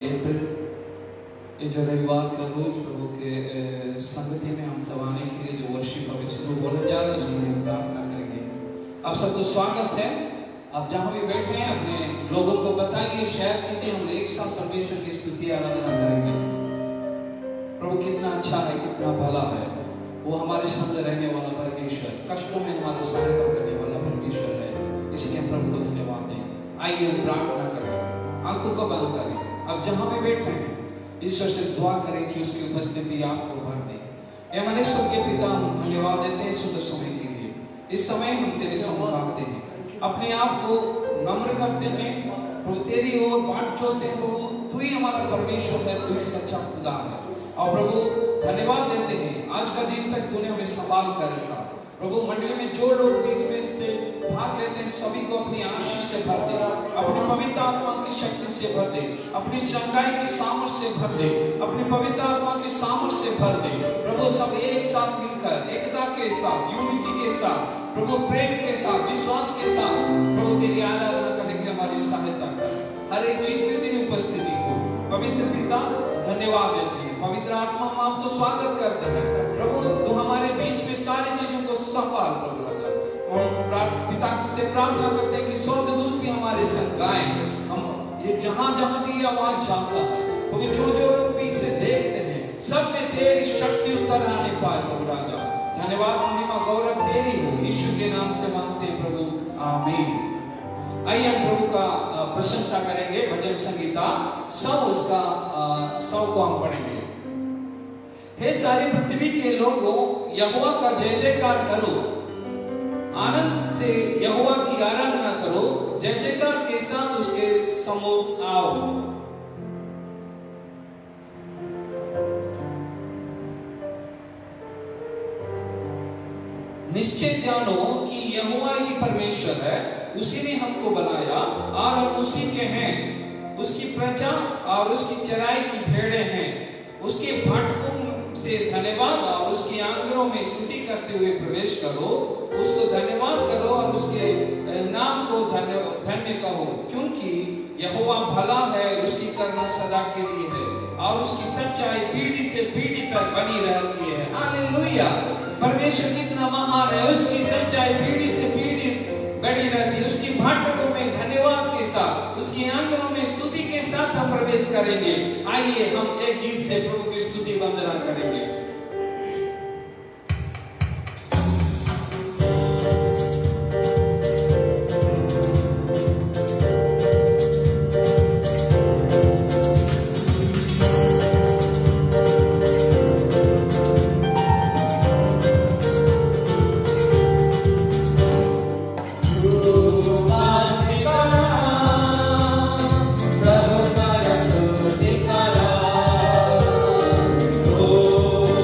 ये जो रविवार का रोज प्रभु के संगति में हम सब आने के लिए जो वर्शिप अभी शुरू होने जा रहा है उसके लिए प्रार्थना करेंगे। आप सबको स्वागत है। आप जहाँ भी बैठे हैं अपने लोगों को बताइए, शेयर कीजिए, हम एक साथ परमेश्वर की स्तुति आराधना करेंगे। प्रभु कितना अच्छा है, कितना भला है। वो हमारे संग रहने वाला परमेश्वर, कष्टों में हमारा सहायता करने वाला परमेश्वर है। इसलिए प्रभु को धन्यवाद दें। आइए प्रार्थना करें, आंखों को बंद करें। अब जहाँ भी बैठे हैं ईश्वर से दुआ करें कि उसकी उपस्थिति आपको भर दे। हे हमारे स्वर्गीय पिता, हम धन्यवाद देते हैं शुद्ध समय के लिए। इस समय हम तेरे सम्मुख आते हैं, अपने आप को नम्र करते हैं, प्रभु तेरी ओर बाट जोड़ते हैं। प्रभु तू ही हमारा परमेश्वर है, तू ही सच्चा खुदा है। और प्रभु धन्यवाद देते हैं, आज का दिन तक तूने हमें संभाल कर रखा। प्रभु मंडली में जो लोग बीच में से भाग लेते हैं सभी को अपनी आशीष से भर दे, अपनी पवित्र आत्मा की शक्ति से भर दे, अपनी चंगाई की सामर्थ से भर दे, अपनी पवित्र आत्मा की सामर्थ से भर दे। प्रभु सब एक साथ मिलकर एकता के साथ, यूनिटी के साथ, प्रभु प्रेम के साथ, विश्वास के साथ प्रभु तेरी आराधना करने के लिए हमारी सहायता कर। हर एक चीज में तेरी उपस्थिति हो। पवित्र पिता धन्यवाद देते हैं, पवित्र आत्मा हम आपको स्वागत करते हैं। प्रभु तू हमारे बीच में सारी चीजों को संभाल। प्रभु पिता से प्रार्थना करते हैं कि स्वर्गदूत भी हमारे संग गाएं। हम ये जहां भी आवाज जाता है, क्योंकि जो लोग भी इसे देखते हैं सब में तेरी शक्ति उतर आने पाए। प्रभु राजा धन्यवाद, महिमा गौरव तेरी हो। यीशु के नाम से मांगते हैं प्रभु, आमीन। आइए हम प्रभु का प्रशंसा करेंगे। भजन संगीता 100 को हम पढ़ेंगे। हे सारी पृथ्वी के लोगों, यहोवा का जय जयकार करो, आनंद से यहोवा की आराधना करो, जय जयकार के साथ उसके सम्मुख आओ। निश्चय जानो कि यहोवा ही परमेश्वर है, उसी ने हमको बनाया और हम उसी के हैं। उसकी प्रजा और उसकी चराई की भेड़ें हैं। उसके फाटकों से धन्यवाद और उसके आंगनों में स्तुति करते हुए प्रवेश करो। उसको धन्यवाद करो और उसके नाम को धन्य कहो, क्योंकि यहोवा भला है, उसकी करुणा सदा के लिए है और उसकी सच्चाई पीढ़ी से पीढ़ी तक बनी रहती है। हालेलुया। परमेश्वर कितना महान है, उसकी सच्चाई पीढ़ी से पीढ़ी बनी रहती है। उसकी फाटकों में धन्यवाद के साथ, उसके आंगनों में स्तुति के साथ हम प्रवेश करेंगे। आइए हम एक गीत से प्रभु की स्तुति वंदना करेंगे। Oh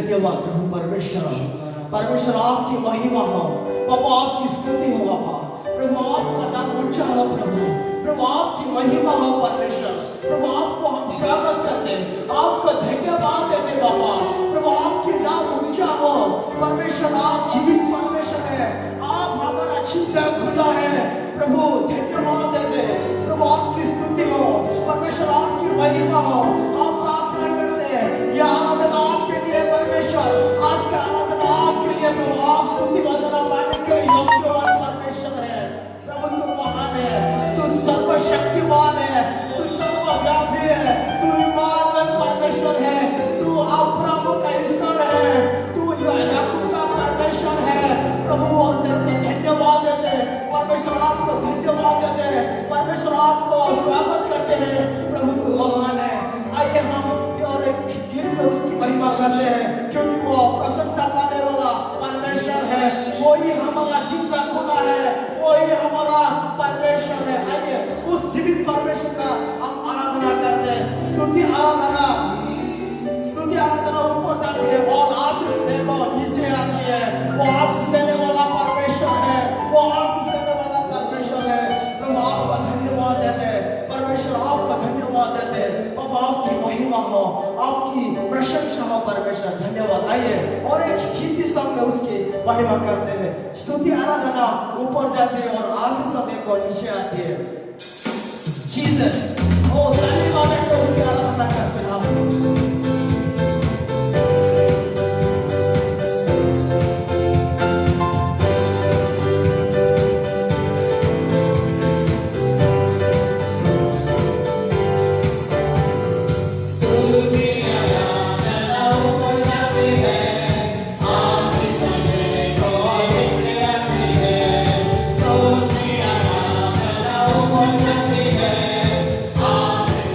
धन्यवाद प्रभु परमेश्वर। परमेश्वर आपकी महिमा हो, पापा आपकी स्तुति हो पापा। प्रभु आपका नाम ऊंचा हो प्रभु, प्रभु आपकी महिमा हो परमेश्वर। प्रभु आपको हम स्वागत करते हैं, आपका धन्यवाद देते बाबा। प्रभु आपके नाम ऊंचा हो परमेश्वर। आप जीवित परमेश्वर है, आप हमारा जिंदा खुदा है प्रभु। धन्यवाद देते प्रभु, आपकी स्तुति हो परमेश्वर, आपकी महिमा हो। आप प्रार्थना करते हैं, यह आराधना आपके लिए परमेश्वर, आज का आराधना आपके लिए प्रभु। आप स्तुति वंदना पाने के लिए योग्यवान परमेश्वर है प्रभु। तू महान है, तू सर्वशक्तिमान है, तू सर्वव्यापी है, तू ईमानदार परमेश्वर है, तू अब्राहम का ईश्वर है, तू याकूब का परमेश्वर है प्रभु। और तेरे को धन्यवाद देते परमेश्वर, आपको धन्यवाद देते परमेश्वर, आपको स्वागत करते हैं प्रभु। तू महान है। आइए हम और एक गीत में उसकी महिमा करते हैं, क्योंकि वो प्रशंसा पाने वाला परमेश्वर है। वही हमारा जिंदा खुदा है, वही हमारा परमेश्वर है। आइए उस जीवित परमेश्वर का हम आराधना करते हैं। स्तुति आराधना ऊपर जाती है और आशीष देना नीचे आती है। वो आशीष देने वाला परमेश्वर है, वो आशीष देने वाला परमेश्वर है प्रभु। आपका धन्यवाद देते परमेश्वर, आपका धन्यवाद देते बाबा। आपकी महिमा हो, आपकी प्रशंसा हो परमेश्वर। धन्यवाद। आइए और एक हिंदी सॉन्ग में उसकी महिमा करते हैं। स्तुति आराधना ऊपर जाती है और आशीष देखो नीचे आती है। जीसस ओ धन्यवाद देते उसकी आराधना करते हैं हम। Amen.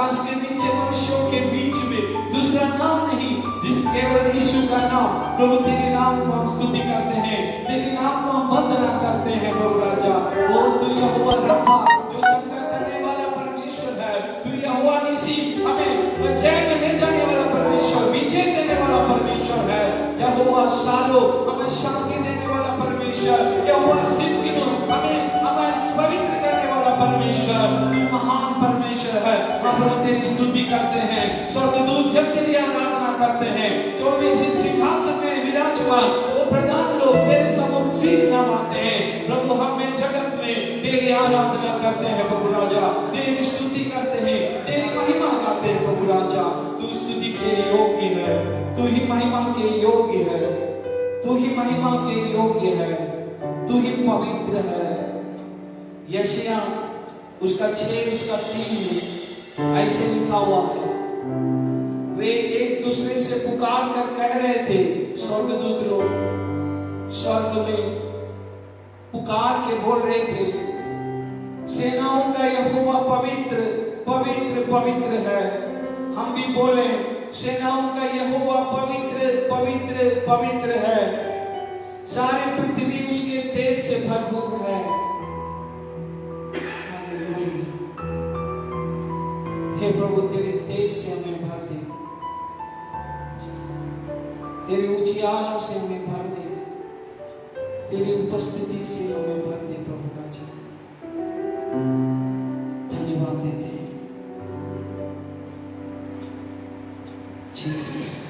आकाश के नीचे मनुष्यों के बीच में दूसरा नाम नहीं, जिस केवल यीशु का नाम। प्रभु तेरे नाम को हम स्तुति करते हैं, तेरे नाम को हम वंदना करते हैं प्रभु राजा। ओ तू यहोवा रब्बा, जो चंगा करने वाला परमेश्वर है। तू यहोवा निसी, हमें जय में ले जाने वाला परमेश्वर, विजय देने वाला परमेश्वर है। यहोवा शालो, हमें शांति देने वाला परमेश्वर। यहोवा सिद्धिनो, हमें पवित्र करने वाला परमेश्वर। तू महान परमेश्वर है। हम प्रभु तेरी स्तुति करते हैं। स्वर्गदूत जब तेरी आराधना करते हैं, 24 सिंहासन में विराजमान वो प्रधान लोग तेरे सम्मुख शीश नवाते हैं। प्रभु हमें जगत में तेरी आराधना करते हैं प्रभु राजा, तेरी स्तुति करते हैं, तेरी महिमा गाते हैं प्रभु राजा। तू स्तुति के योग्य है, तू ही महिमा के योग्य है, तू ही महिमा के योग्य है, तू ही पवित्र है। यशाया उसका 6 उसका 3 में ऐसे लिखा हुआ है, वे एक दूसरे से पुकार कर कह रहे थे, स्वर्गदूत लोग स्वर्ग में पुकार के बोल रहे थे, सेनाओं का यहोवा पवित्र पवित्र पवित्र है। हम भी बोले, सेनाओं का यहोवा पवित्र पवित्र पवित्र है। सारी पृथ्वी उसके तेज से भरपूर है। हे प्रभु, तेरे तेज से हमें भर दे, तेरी उजियाला से हमें भर दे, तेरी उपस्थिति से हमें भर दे प्रभु राजा। धन्यवाद देते हैं जीसस।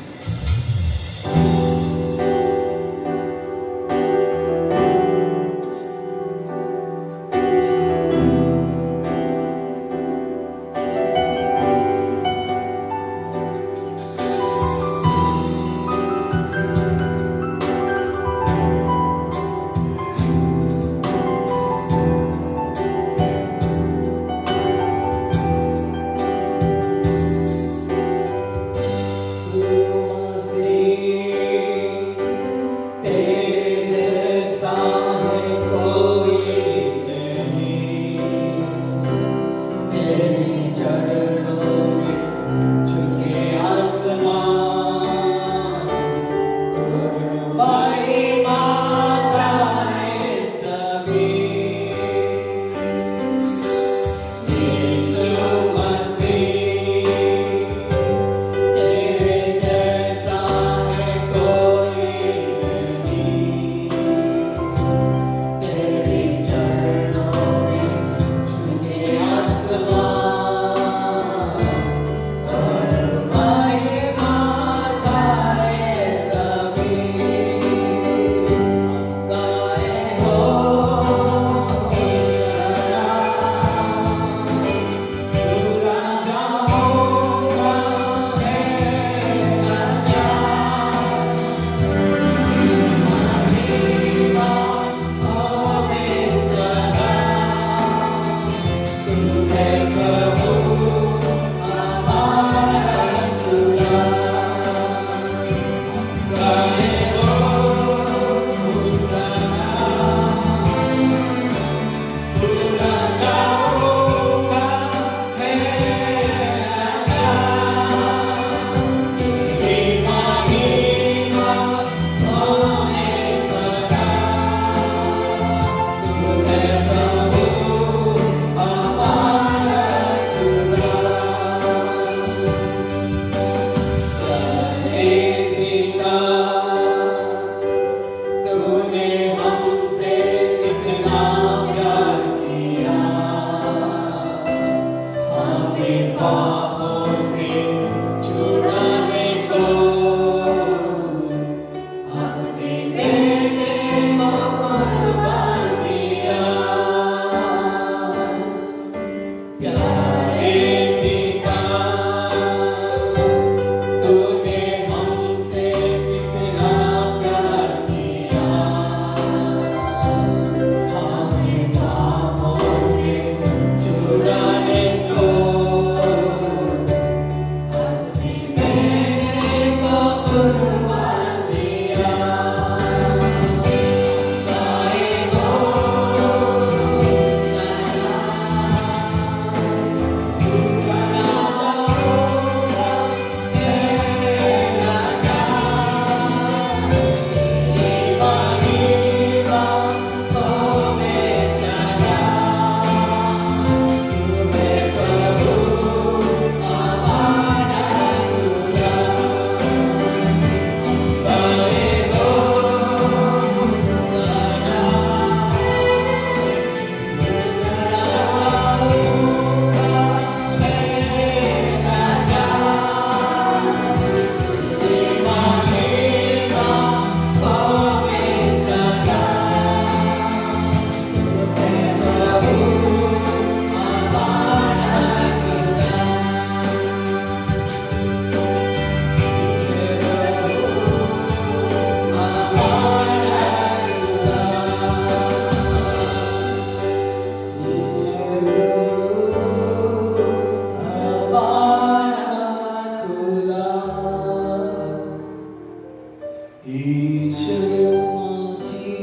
यीशु मसीह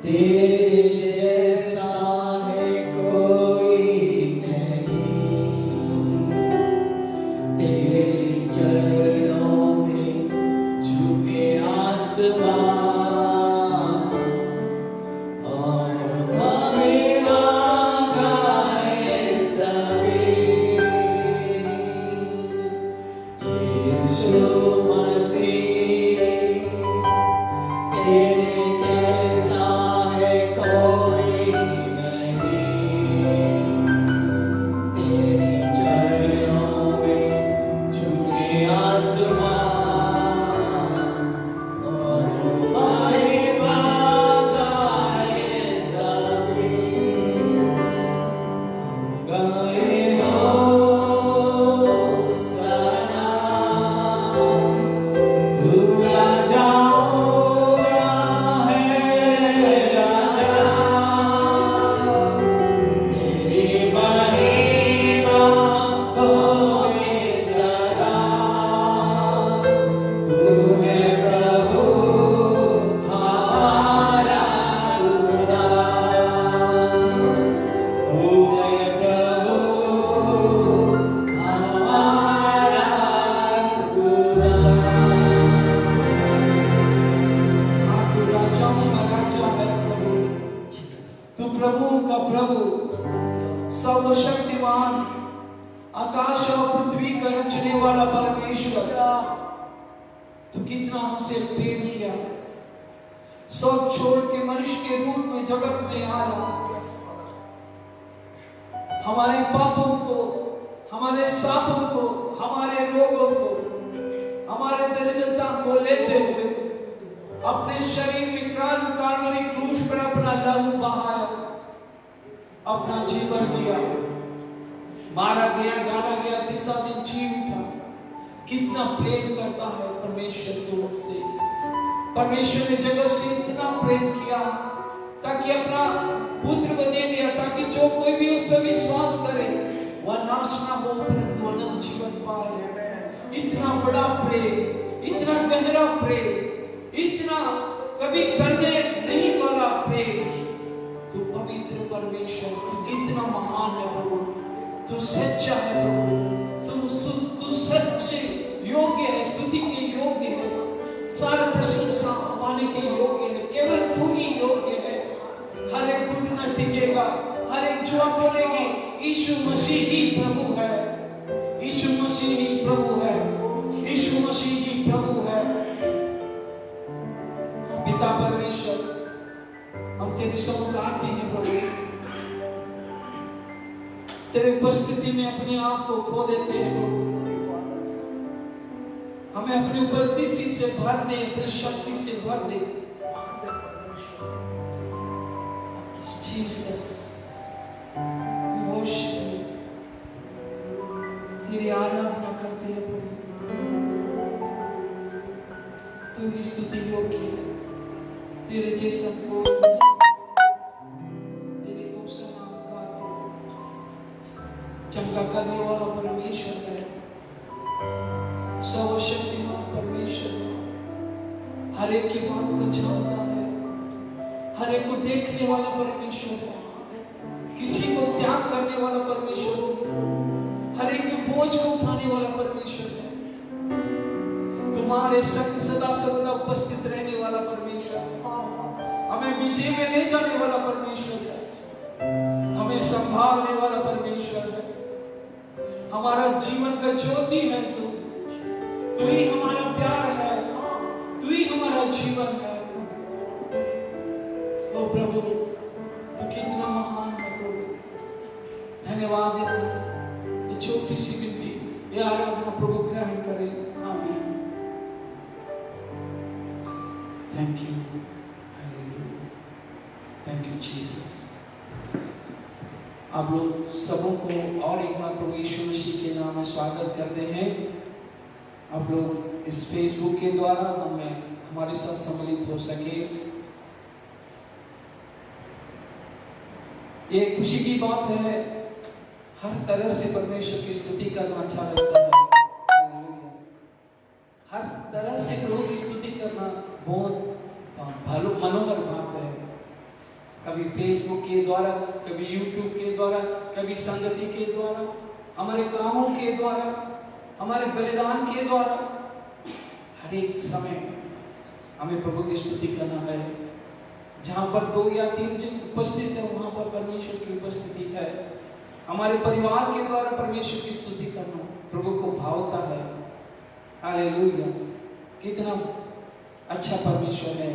तेरे जैसा है कोई नहीं, तेरे चरणों में झुके आसमान और महिमा गाए सभी। यीशु मसीह तेरे जैसा है कोई नहीं, तेरे चरणों में झुके आसमान और महिमा गाए सभी। गाए हो उसका नाम, तू राजाओं है राजा, तेरी महिमा होए सदा। तू है प्रभु हमारा खुदा, तू है प्रभु हमारा खुदा। तू राजाओं का राजा है प्रभु, तू प्रभुओं का प्रभु, सर्वशक्तिमान, आकाश और पृथ्वी का रचने वाला परमेश्वर। तू कितना हमसे प्रेम किया, सब छोड़ के मनुष्य के रूप में जगत में आया, हमारे पापों को, हमारे शापों को, हमारे रोगों को, हमारे दरिद्रता को लेते हुए अपने शरीर में काल्वरी क्रूस पर अपना लहू बहाया, अपना जीवन दिया, मारा गया, गाड़ा गया, तीसरा दिन जी उठा। कितना प्रेम करता है परमेश्वर तुमसे। परमेश्वर ने जगत से इतना प्रेम किया ताकि अपना पुत्र को दे दिया, ताकि जो कोई भी उस पर विश्वास करे वह नाश ना हो परंतु अनंत जीवन पाए। इतना बड़ा प्रेम, इतना गहरा प्रेम, इतना कभी टलने नहीं वाला प्रेम। तू पवित्र परमेश्वर, तू कितना महान है प्रभु, तू सच्चा है प्रभु, तू सच्चे योग्य है, स्तुति के योग्य है, सारे प्रशंसा पाने के योग्य है। केवल तू ही योग्य है। हर एक घुटना टिकेगा, हर एक जुबान बोलेगी यीशु मसीह ही प्रभु है, यीशु मसीह ही प्रभु है, यीशु मसीह ही प्रभु है। पिता परमेश्वर, हम तेरे सम्मुख आते हैं प्रभु, तेरे उपस्थिति में अपने आप को खो देते हैं प्रभु। हमें अपनी उपस्थिति से भर दे, अपनी शक्ति से भर दे जीसस। तेरी आराधना करते हैं प्रभु, तू ही स्तुति योग्य है, तेरे जैसा कोई नहीं। तेरे होशा नाम गाते, चंगा करने वाला परमेश्वर है, सर्वशक्तिमान परमेश्वर है, हर एक की बात को जानता है, हर एक को देखने वाला परमेश्वर है, किसी को त्याग करने वाला परमेश्वर है, हर एक के बोझ को उठाने वाला परमेश्वर है, तुम्हारे संग सदा सर्वदा उपस्थित रहने वाला परमेश्वर है, हमें विजय में ले जाने वाला परमेश्वर है, हमें संभालने वाला परमेश्वर है, हमारा जीवन का ज्योति है। तू ही हमारा प्यार है, तू ही हमारा जीवन है। ओ प्रभु, तू कितना महान है प्रभु। धन्यवाद देते हैं, ये छोटी सी विनती, ये आराधना प्रभु ग्रहण करे। आमीन। Thank you, thank you Jesus. आप लोग सबों को और एक बार प्रभु यीशु मसीह के नाम में स्वागत करते हैं। आप लोग इस फेसबुक के द्वारा हमारे साथ सम्मिलित हो सके, ये खुशी की बात है। हर तरह से परमेश्वर की स्तुति करना अच्छा लगता है। हर तरह से प्रभु की स्तुति करना बहुत मनोहर बात है। कभी फेसबुक के द्वारा, कभी यूट्यूब के द्वारा, कभी संगति के द्वारा, हमारे कामों के द्वारा, हमारे बलिदान के द्वारा, हर एक समय हमें प्रभु की स्तुति करना है। जहाँ पर 2 या 3 जन उपस्थित है वहाँ पर परमेश्वर की उपस्थिति है। हमारे परिवार के द्वारा परमेश्वर की स्तुति करना प्रभु को भावता है। हालेलुया, कितना अच्छा परमेश्वर है।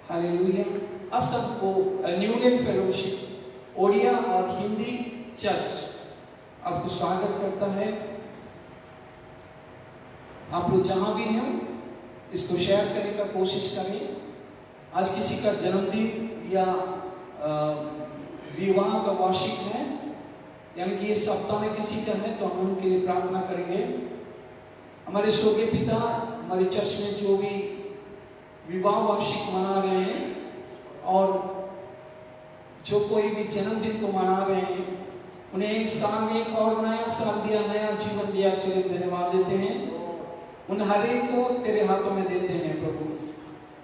हालेलुया। अब सबको न्यू लाइफ फेलोशिप ओडिया और हिंदी चर्च आपको स्वागत करता है। आप लोग जहां भी हैं इसको शेयर करने का कोशिश करें। आज किसी का जन्मदिन या विवाह का वार्षिक है, यानी कि इस सप्ताह में किसी का है, तो हम उनके लिए प्रार्थना करेंगे। हमारे स्वर्गीय पिता हमारे चर्च में जो भी विवाह वार्षिक मना रहे हैं और जो कोई भी जन्मदिन को मना रहे हैं, उन्हें एक साल में एक और नया साल दिया, नया जीवन दिया, इसलिए धन्यवाद देते हैं। उन हर एक को तेरे हाथों में देते हैं प्रभु,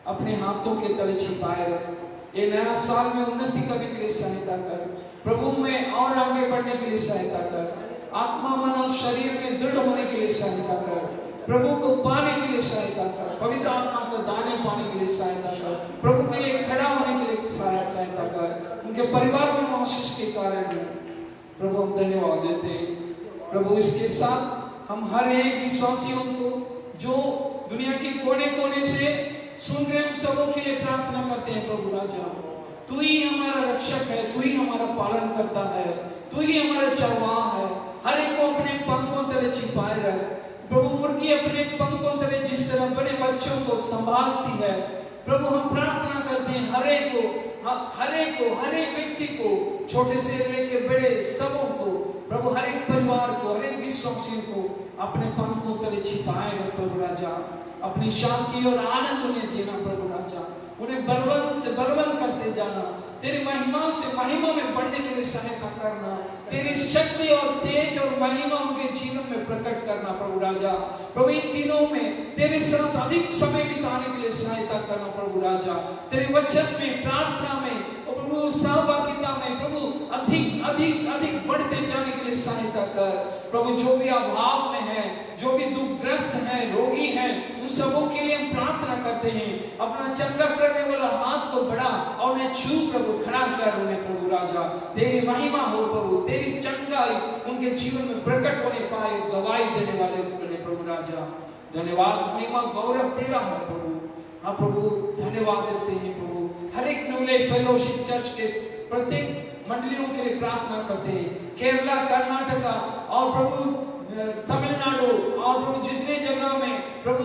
अपने हाथों के तले छिपाए रख। ये नया साल में उन्नति करने के लिए सहायता कर प्रभु, में और आगे बढ़ने के लिए सहायता कर, आत्मा मन और शरीर में दृढ़ होने के लिए सहायता कर, प्रभु को पाने के लिए सहायता कर, पवित्र आत्मा को दाने पाने के लिए सहायता कर, प्रभु के लिए खड़ा होने के लिए सहायता कर। उनके परिवार में आशीष के कारण प्रभु हम धन्यवाद देते हैं। प्रभु इसके साथ हम हर एक विश्वासियों को जो दुनिया के कोने कोने से सुन रहे हैं, सबों के लिए प्रार्थना करते हैं। प्रभु राजा, तू ही हमारा रक्षक है, तू ही हमारा पालन करता है, तू ही हमारा चरवाहा है। हर एक को अपने पंखों तले छिपाए रख प्रभु। मुर्गी अपने पंखों तले जिस तरह अपने बच्चों को संभालती है, प्रभु हम प्रार्थना करते हैं हर एक को, हर एक व्यक्ति को, छोटे से लेकर बड़े सबों को, प्रभु हर एक परिवार को, हर एक विश्वासियों को अपने पंखों तले छिपाए रख प्रभु राजा। अपनी शांति और आनंद उन्हें देना प्रभु राजा, उन्हें बलवंत से बलवंत करते जाना, तेरी महिमा से महिमा में बढ़ने के लिए सहायता करना, तेरी शक्ति और तेज और महिमा उनके जीवन में प्रकट करना प्रभु राजा। प्रभु इन दिनों में तेरे साथ अधिक समय बिताने के लिए सहायता करना प्रभु राजा। तेरे वचन में, प्रार्थना में, प्रभु सहभागिता में प्रभु अधिक अधिक अधिक बढ़ते जाने के लिए सहायता कर प्रभु। जो भी अभाव में है, जो भी दुखग्रस्त है, रोगी है, उन सबों के लिए हम प्रार्थना करते हैं। अपना चंगा करने वाला हाथ को बढ़ा और उन्हें छू प्रभु, खड़ा कर उन्हें प्रभु राजा। तेरी महिमा हो प्रभु, तेरी चंगाई उनके जीवन में प्रकट होने पाए, गवाही देने वाले बने प्रभु राजा। धन्यवाद, महिमा, गौरव तेरा है प्रभु। हाँ प्रभु, धन्यवाद देते हैं प्रभु। हर एक न्यू लाइफ फेलोशिप चर्च के प्रत्येक मंडलियों के लिए प्रार्थना करते हैं। केरला, कर्नाटका और प्रभु तमिलनाडु और प्रभु जितने जगह में प्रभु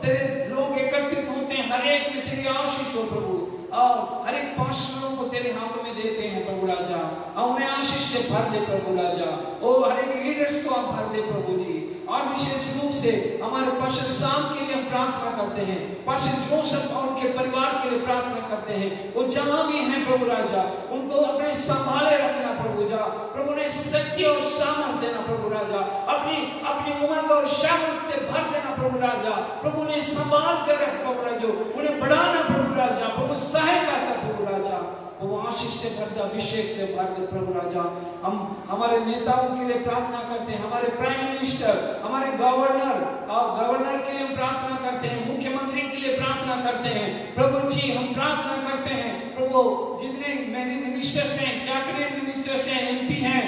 तेरे लोग एकत्रित होते हैं, हर एक में तेरी आशीष हो प्रभु। और हर एक पास्टरों को तेरे हाथों में देते हैं प्रभु राजा, और उन्हें आशीष से भर दे प्रभु राजा। और हर एक लीडर्स को आप भर दे प्रभु जी। और विशेष रूप से हमारे पास्टर शाम के लिए हम प्रार्थना करते हैं, पास्टर जोसेफ और उनके परिवार के लिए प्रार्थना करते हैं। वो जहां भी हैं प्रभु राजा, उनको अपने संभाले रखना प्रभु जा। प्रभु ने शक्ति और सामर्थ देना प्रभु राजा, अपनी अपनी उमंग और सामर्थ से भर देना प्रभु राजा। प्रभु ने संभाल कर रख प्रभु राजा, उन्हें बढ़ाना प्रभु राजा। प्रभु सहायता कर प्रभु राजा, वो आशीष से भर दे, अभिषेक से भर दे प्रभु राजा। हम हमारे नेताओं के लिए प्रार्थना करते हैं, हमारे प्राइम मिनिस्टर, हमारे गवर्नर के लिए हम प्रार्थना करते हैं, मुख्यमंत्री के लिए प्रार्थना करते हैं प्रभु जी। हम प्रार्थना करते हैं प्रभु, जितने मिनिस्टर्स हैं, कैबिनेट मिनिस्टर्स हैं, एमपी हैं,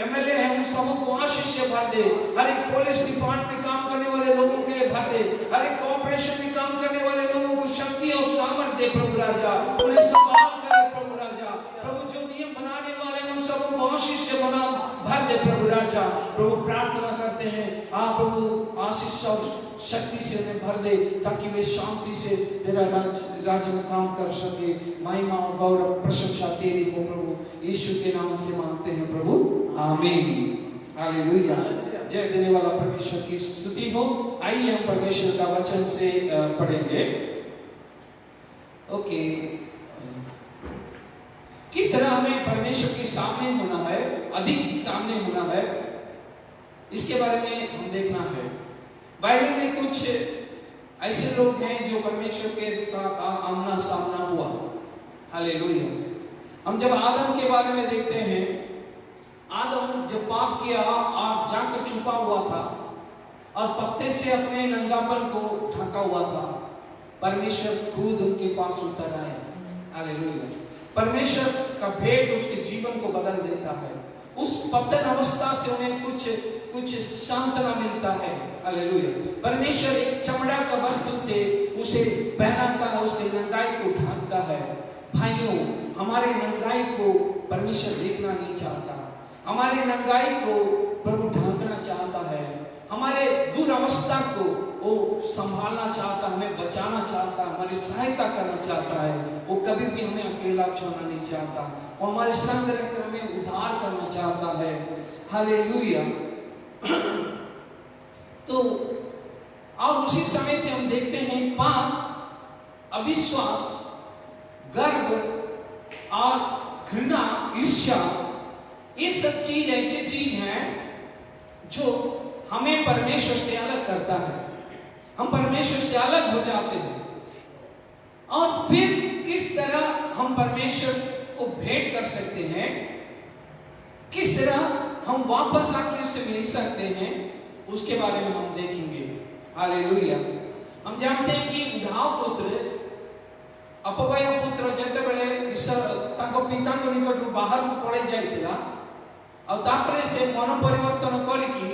एमएलए हैं, उन सबों को आशीष से भर दे। हर एक पुलिस डिपार्टमेंट में काम करने वाले लोगों के लिए भर दे, हर एक कॉर्पोरेशन में काम करने वाले लोगों को शक्ति और सामर्थ्य दे प्रभु राजा। उन्हें संभाल करे प्रभु राजा। प्रभु जो नियम बनाने वाले उन सबों को आशीष से बना भर दे प्रभु राजा। प्रभु प्रार्थना करते हैं, आप प्रभु आशीष और शक्ति से उन्हें भर दे, ताकि वे शांति से तेरा राज्य में काम कर सके। महिमा और गौरव प्रशंसा तेरी हो प्रभु, यीशु के नाम से मांगते हैं प्रभु, आमीन। हालेलुया। जय देने वाला परमेश्वर की स्तुति हो। आइए हम परमेश्वर का वचन से पढ़ेंगे। ओके, किस तरह हमें परमेश्वर के सामने होना है, अधिक सामने होना है, इसके बारे में हम देखना है। बाइबल में कुछ ऐसे लोग हैं जो परमेश्वर के साथ आमना सामना हुआ। हालेलुया। हम जब आदम के बारे में देखते हैं, आदम जब पाप किया और जाकर छुपा हुआ था और पत्ते से अपने नंगापन को ढका हुआ था, परमेश्वर खुद उनके पास उतर आए। हालेलुया। परमेश्वर का भेंट उसके जीवन को बदल देता है। उस पतन अवस्था से उन्हें कुछ सांत्वना मिलता है। हालेलुया। परमेश्वर एक चमड़ा का वस्त्र से उसे पहनाता है, उसके नंगाई को ढांकता है। भाइयों, हमारे नंगाई को परमेश्वर देखना नहीं चाहता, हमारे नंगाई को प्रभु ढांकना चाहता है, हमारे दुरावस्था को वो संभालना चाहता, हमें बचाना चाहता, हमारी सहायता करना चाहता है। वो कभी भी हमें अकेला छोड़ना नहीं चाहता, वो हमारे संग रहकर हमें उद्धार करना चाहता है। हालेलुया। तो और उसी समय से हम देखते हैं पाप, अविश्वास, गर्व और घृणा, ईर्ष्या, ये सब चीज ऐसी चीज हैं जो हमें परमेश्वर से अलग करता है। हम परमेश्वर से अलग हो जाते हैं और फिर किस तरह हम परमेश्वर को भेंट कर सकते हैं, किस तरह हम वापस आके उससे मिल सकते हैं, उसके बारे में हम देखेंगे। हालेलुया। हम जानते हैं कि उद्धाव पुत्र अपवय पुत्र जेतेबेले ताको पिता को निकट बाहर को पड़े जाइतिला और तापरे से मन परिवर्तन करिकी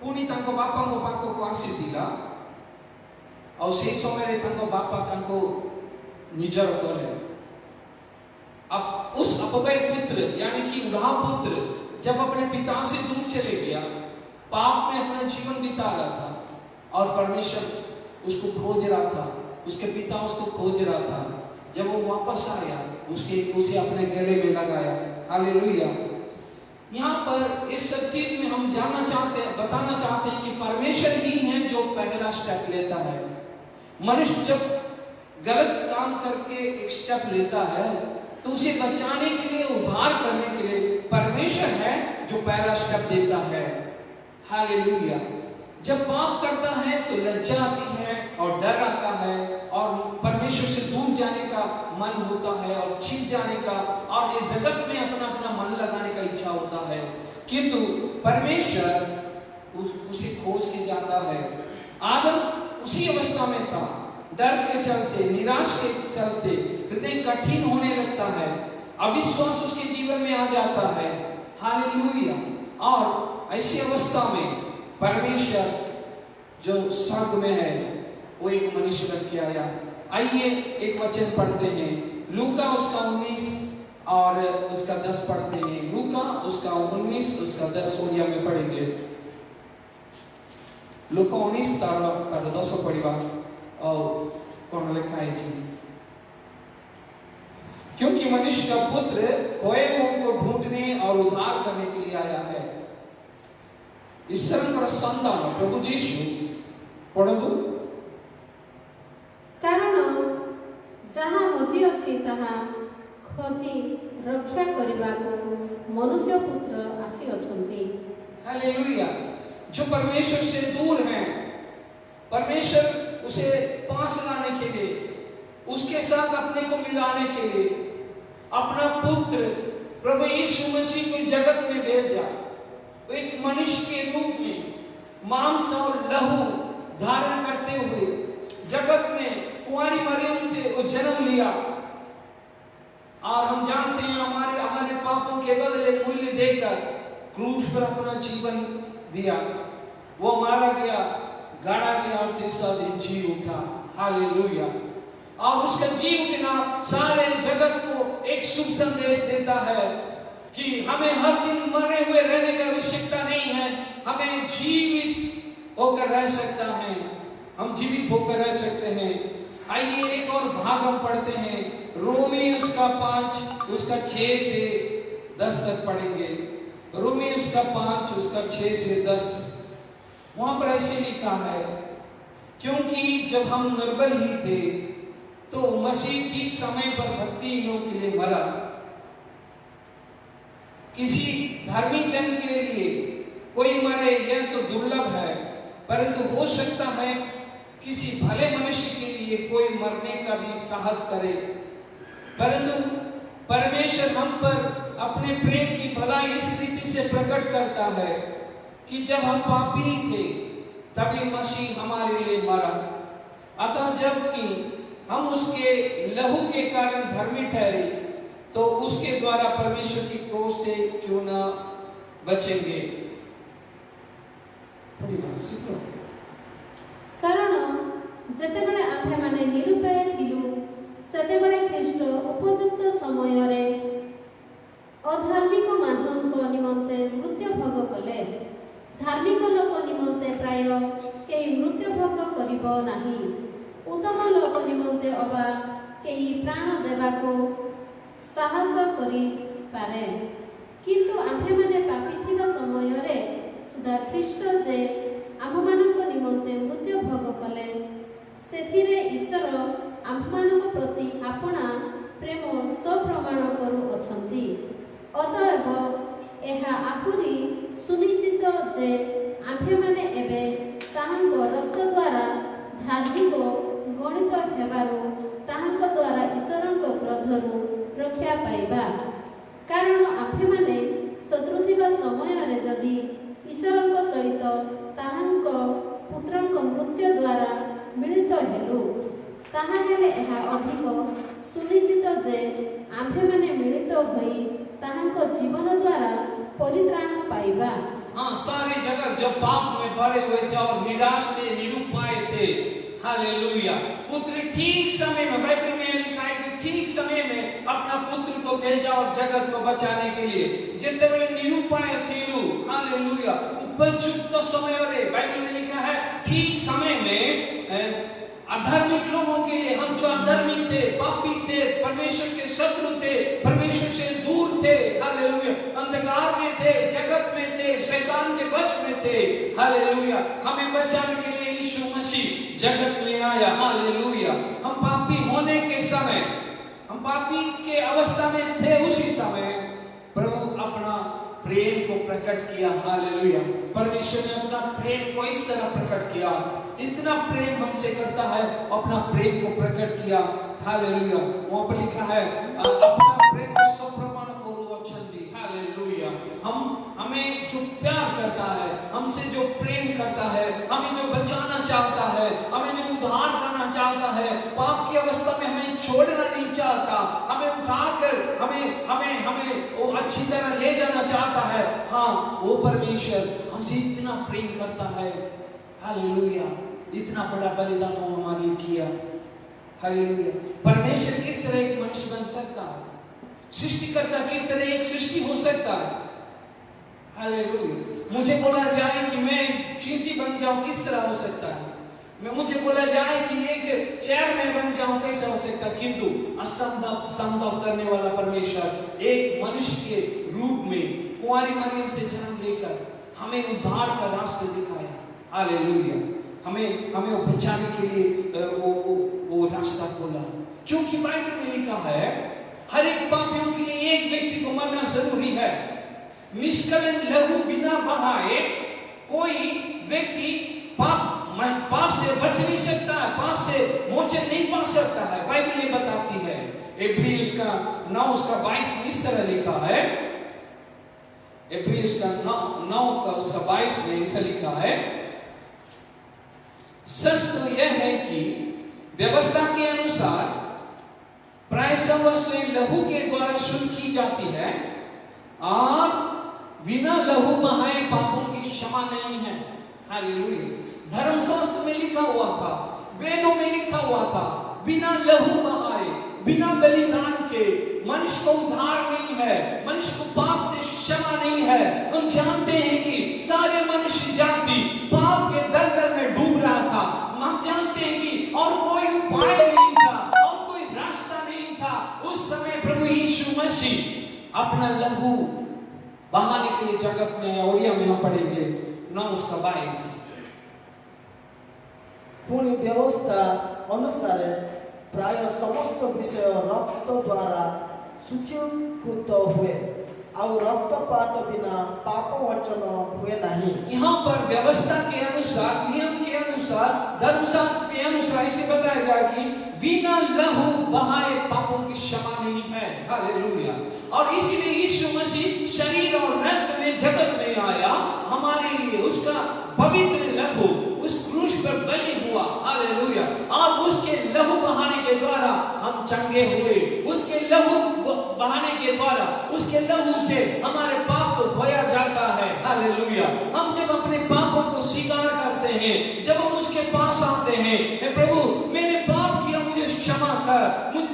पुनी ताको बापा को पाको को आसीतिला और से समय रे ताको बापा ताको निजर करे। अब उस अपवय पुत्र यानी कि उद्धाव पुत्र जब अपने पिता से दूर चले गया, पाप में अपना जीवन बिता रहा था और परमेश्वर उसको खोज रहा था, उसके पिता उसको खोज रहा था। जब वो वापस आया, उसे अपने गले में लगाया। हालेलुया। यहाँ पर इस सब चीज में हम जानना चाहते हैं, बताना चाहते हैं कि परमेश्वर ही है जो पहला स्टेप लेता है। मनुष्य जब गलत काम करके एक स्टेप लेता है तो उसे बचाने के लिए, उद्धार करने के लिए परमेश्वर है जो पहला स्टेप देता है। हालेलुया। जब पाप करता है तो लज्जा आती है और डर आता है और परमेश्वर से दूर जाने का मन होता है और छिप जाने का और ये जगत में अपना अपना मन लगाने का इच्छा होता है। किंतु परमेश्वर उसे खोज के जाता है। आदम उसी अवस्था में था, डर के चलते, निराश के चलते हृदय कठिन होने लगता है, अविश्वास उसके जीवन में आ जाता है। हालेलुया। और ऐसी अवस्था में परमेश्वर जो स्वर्ग में है वो एक मनुष्य बन के आया। आइए एक वचन पढ़ते हैं, लूका उसका 19 और उसका 10 पढ़ते हैं। लूका उसका 19 उसका 10 ओडिया में पढ़ेंगे। लूका 19 तार 10 पढ़िबा और कौन लिखा है जी, क्योंकि मनुष्य का पुत्र खोए हुओं को ढूंढने और उद्धार करने के लिए आया है। ईश्वर संतान प्रभु यीशु पढ़ो। कारण जहाँ मझी अच्छी तहा खोजी रक्षा करने को मनुष्य पुत्र आसी अछंती। हालेलुया। जो परमेश्वर से दूर हैं, परमेश्वर उसे पास लाने के लिए, उसके साथ अपने को मिलाने के लिए अपना पुत्र प्रभु यीशु मसीह को जगत में भेजा। एक मनुष्य के रूप में मांस और लहू धारण करते हुए जगत में कुंवारी मरियम से वो जन्म लिया और हम जानते हैं हमारे पापों के बदले मूल्य देकर क्रूस पर अपना जीवन दिया। वो मारा गया, गाड़ा गया और तीसरा दिन जी उठा। हालेलुया। और उसका जी उठना सारे जगत को एक शुभ संदेश देता है कि हमें हर दिन मरे हुए रहने की आवश्यकता नहीं है, हमें जीवित होकर रह सकता है, हम जीवित होकर रह सकते हैं। आइए एक और भाग हम पढ़ते हैं, रोमी उसका 5 उसका 6 से 10 तक पढ़ेंगे। रोमी उसका 5 उसका 6 से 10। वहां पर ऐसे लिखा है, क्योंकि जब हम निर्बल ही थे तो मसीह ठीक समय पर भक्तिहीनों के लिए मरा। किसी धर्मी जन के लिए कोई मरे यह तो दुर्लभ है, परंतु हो सकता है किसी भले मनुष्य के लिए कोई मरने का भी साहस करे, परंतु परमेश्वर हम पर अपने प्रेम की भलाई इस रीति से प्रकट करता है कि जब हम पापी थे तभी मसीह हमारे लिए मरा। अतः जबकि हम उसके लहू के कारण धर्मी ठहरे, तो उसके द्वारा परमेश्वर की क्रोध से क्यों ना बचेंगे। कारण जेतेबेले आम्भे माने निरुपाय थिलु सेतेबेले ख्रीष्ट उपयुक्त समय रे अधार्मिक मानवक निमंते मृत्यु भोग कले। धार्मिक लोक निमंते प्राय केही मृत्यु भोग करिबो नाही, उत्तम लोक निमंते अबा केही प्राण देबाको साहस करि पारे। किंतु आम्भे माने पापी थिबा समय रे सुधा ख्रीष्ट जे आम्भमानक निमंते मृत्यु भोग कले, सेथिरे ईश्वर आम्भमानक प्रति आपणा प्रेम सप्रमाण करू अछंती। अतएव एहा आहुरी सुनिश्चित जे आम्भे माने एबे ताहांक रक्त द्वारा धार्मिक गणित हेबारू ताहांक द्वारा ईश्वरंक क्रोधरू रक्षा पाइबा। कारण आम्भे माने शत्रु थिबा समय रे जदि ईश्वरंक सहित ताहांक पुत्रंक मृत्यु द्वारा मिलित हेलु, ताहा हेले एहा अधिक सुनिश्चित जे आम्भे माने मिलित होई ताहांक जीवन द्वारा परित्राण पाइबा। हाँ, सारे जगत जो पाप में भरे हुए थे और निराश थे, निरुपाय थे, हालेलुया, पुत्र ठीक समय में, बाइबल में लिखा है कि ठीक समय में अपना पुत्र को भेजा और जगत को बचाने के लिए। जितने बड़े निरुपाय थे लोग, हालेलुया, उपयुक्त समय रे, बाइबल में लिखा है ठीक समय में अधार्मिक लोगों के लिए, हम जो अधार्मिक थे, पापी थे, परमेश्वर के शत्रु थे, परमेश्वर से दूर थे, हालेलुया, अंधकार में थे, जगत में थे, शैतान के वश में थे, हालेलुया, हमें बचाने के लिए यीशु मसीह जगत में आया, हालेलुया। हम पापी होने के समय, हम पापी के अवस्था में थे, उसी समय प्रभु अपना प्रेम को प्रकट किया, हालेलुया। परमेश्वर ने अपना प्रेम को इस तरह प्रकट किया, इतना प्रेम हमसे करता है, अपना प्रेम को प्रकट किया, हालेलुया। वहां पर लिखा है अपना प्रेम को सप्रमाण करो अछंती, हालेलुया। हमें जो प्यार करता है, हमसे जो प्रेम करता है, हमें जो बचाना चाहता है, हमें जो उद्धार करना चाहता है, पाप की अवस्था में हमें छोड़ना नहीं चाहता, हमें उठाकर हमें वो अच्छी तरह ले जाना चाहता है। हाँ, वो परमेश्वर हमसे इतना प्रेम करता है, हालेलुया, इतना बड़ा बलिदान वो हमारे लिए किया, हालेलुया। परमेश्वर किस तरह एक मनुष्य बन सकता है, सृष्टिकर्ता किस तरह एक सृष्टि हो सकता है, हालेलुया। मुझे बोला जाए कि मैं चींटी बन जाऊं, किस तरह हो सकता है? मुझे बोला जाए कि एक चेयरमैन बन जाऊं, कैसे हो सकता है? किंतु असंभव संभव करने वाला परमेश्वर एक मनुष्य के रूप में कुंवारी मरियम से जन्म लेकर हमें उद्धार का रास्ता दिखाया, हालेलुया। हमें वो बचाने के लिए वो रास्ता खोला, क्योंकि बाइबल में लिखा है हर एक पापियों के लिए एक व्यक्ति को मरना जरूरी है। निष्कलंक लहू बिना बहाए कोई व्यक्ति पाप से बच नहीं सकता है, पाप से मोचन नहीं पा सकता है। बाइबल ये बताती है, इब्री उसका 9:22 में इस तरह लिखा है, इब्री उसका 9:22 में ऐसा लिखा है, सच तो यह है कि व्यवस्था के अनुसार प्राय सब वस्तुएं लहू के द्वारा शुद्ध की जाती है और बिना लहू बहाए पापों की क्षमा नहीं है, हालेलुया। धर्मशास्त्र में लिखा हुआ था, वेदों में लिखा हुआ था, बिना लहू बहाए, बिना बलिदान के मनुष्य को उद्धार नहीं है, मनुष्य को पाप से क्षमा नहीं है। हम जानते हैं कि सारे मनुष्य जाति पाप के दलदल में डूब रहा था। हम जानते हैं कि और कोई उपाय नहीं था, और कोई रास्ता नहीं था। उस समय प्रभु यीशु मसीह अपना लहू बहाने के लिए जगत में, ओडिया में हम पढ़ेंगे 9:22। पुणी व्यवस्था अनुसार प्राय समस्त विषय रक्त द्वारा सूचीकृत हुए, ଆଉ ରକ୍ତପାତ ବିନା ପାପ वचन हुए नहीं। यहाँ पर व्यवस्था के अनुसार, नियम के अनुसार, धर्मशास्त्र के अनुसार इसे बताया गया कि बिना लहू बहाए पापों की क्षमा नहीं है। हालेलुया। और इसीलिए यीशु मसीह शरीर और रक्त में जगत में आया हमारे लिए, उसका पवित्र लहू उस क्रूस पर बलि हुआ। हालेलुया। और उसके लहू बहाने के द्वारा हम चंगे हुए, उसके लहू बहाने के द्वारा, उसके लहू से हमारे पाप को धोया जाता है। हालेलुया। हम जब अपने पापों को स्वीकार करते हैं, जब हम उसके पास आते हैं, प्रभु मैंने पाप किया, मुझे क्षमा कर,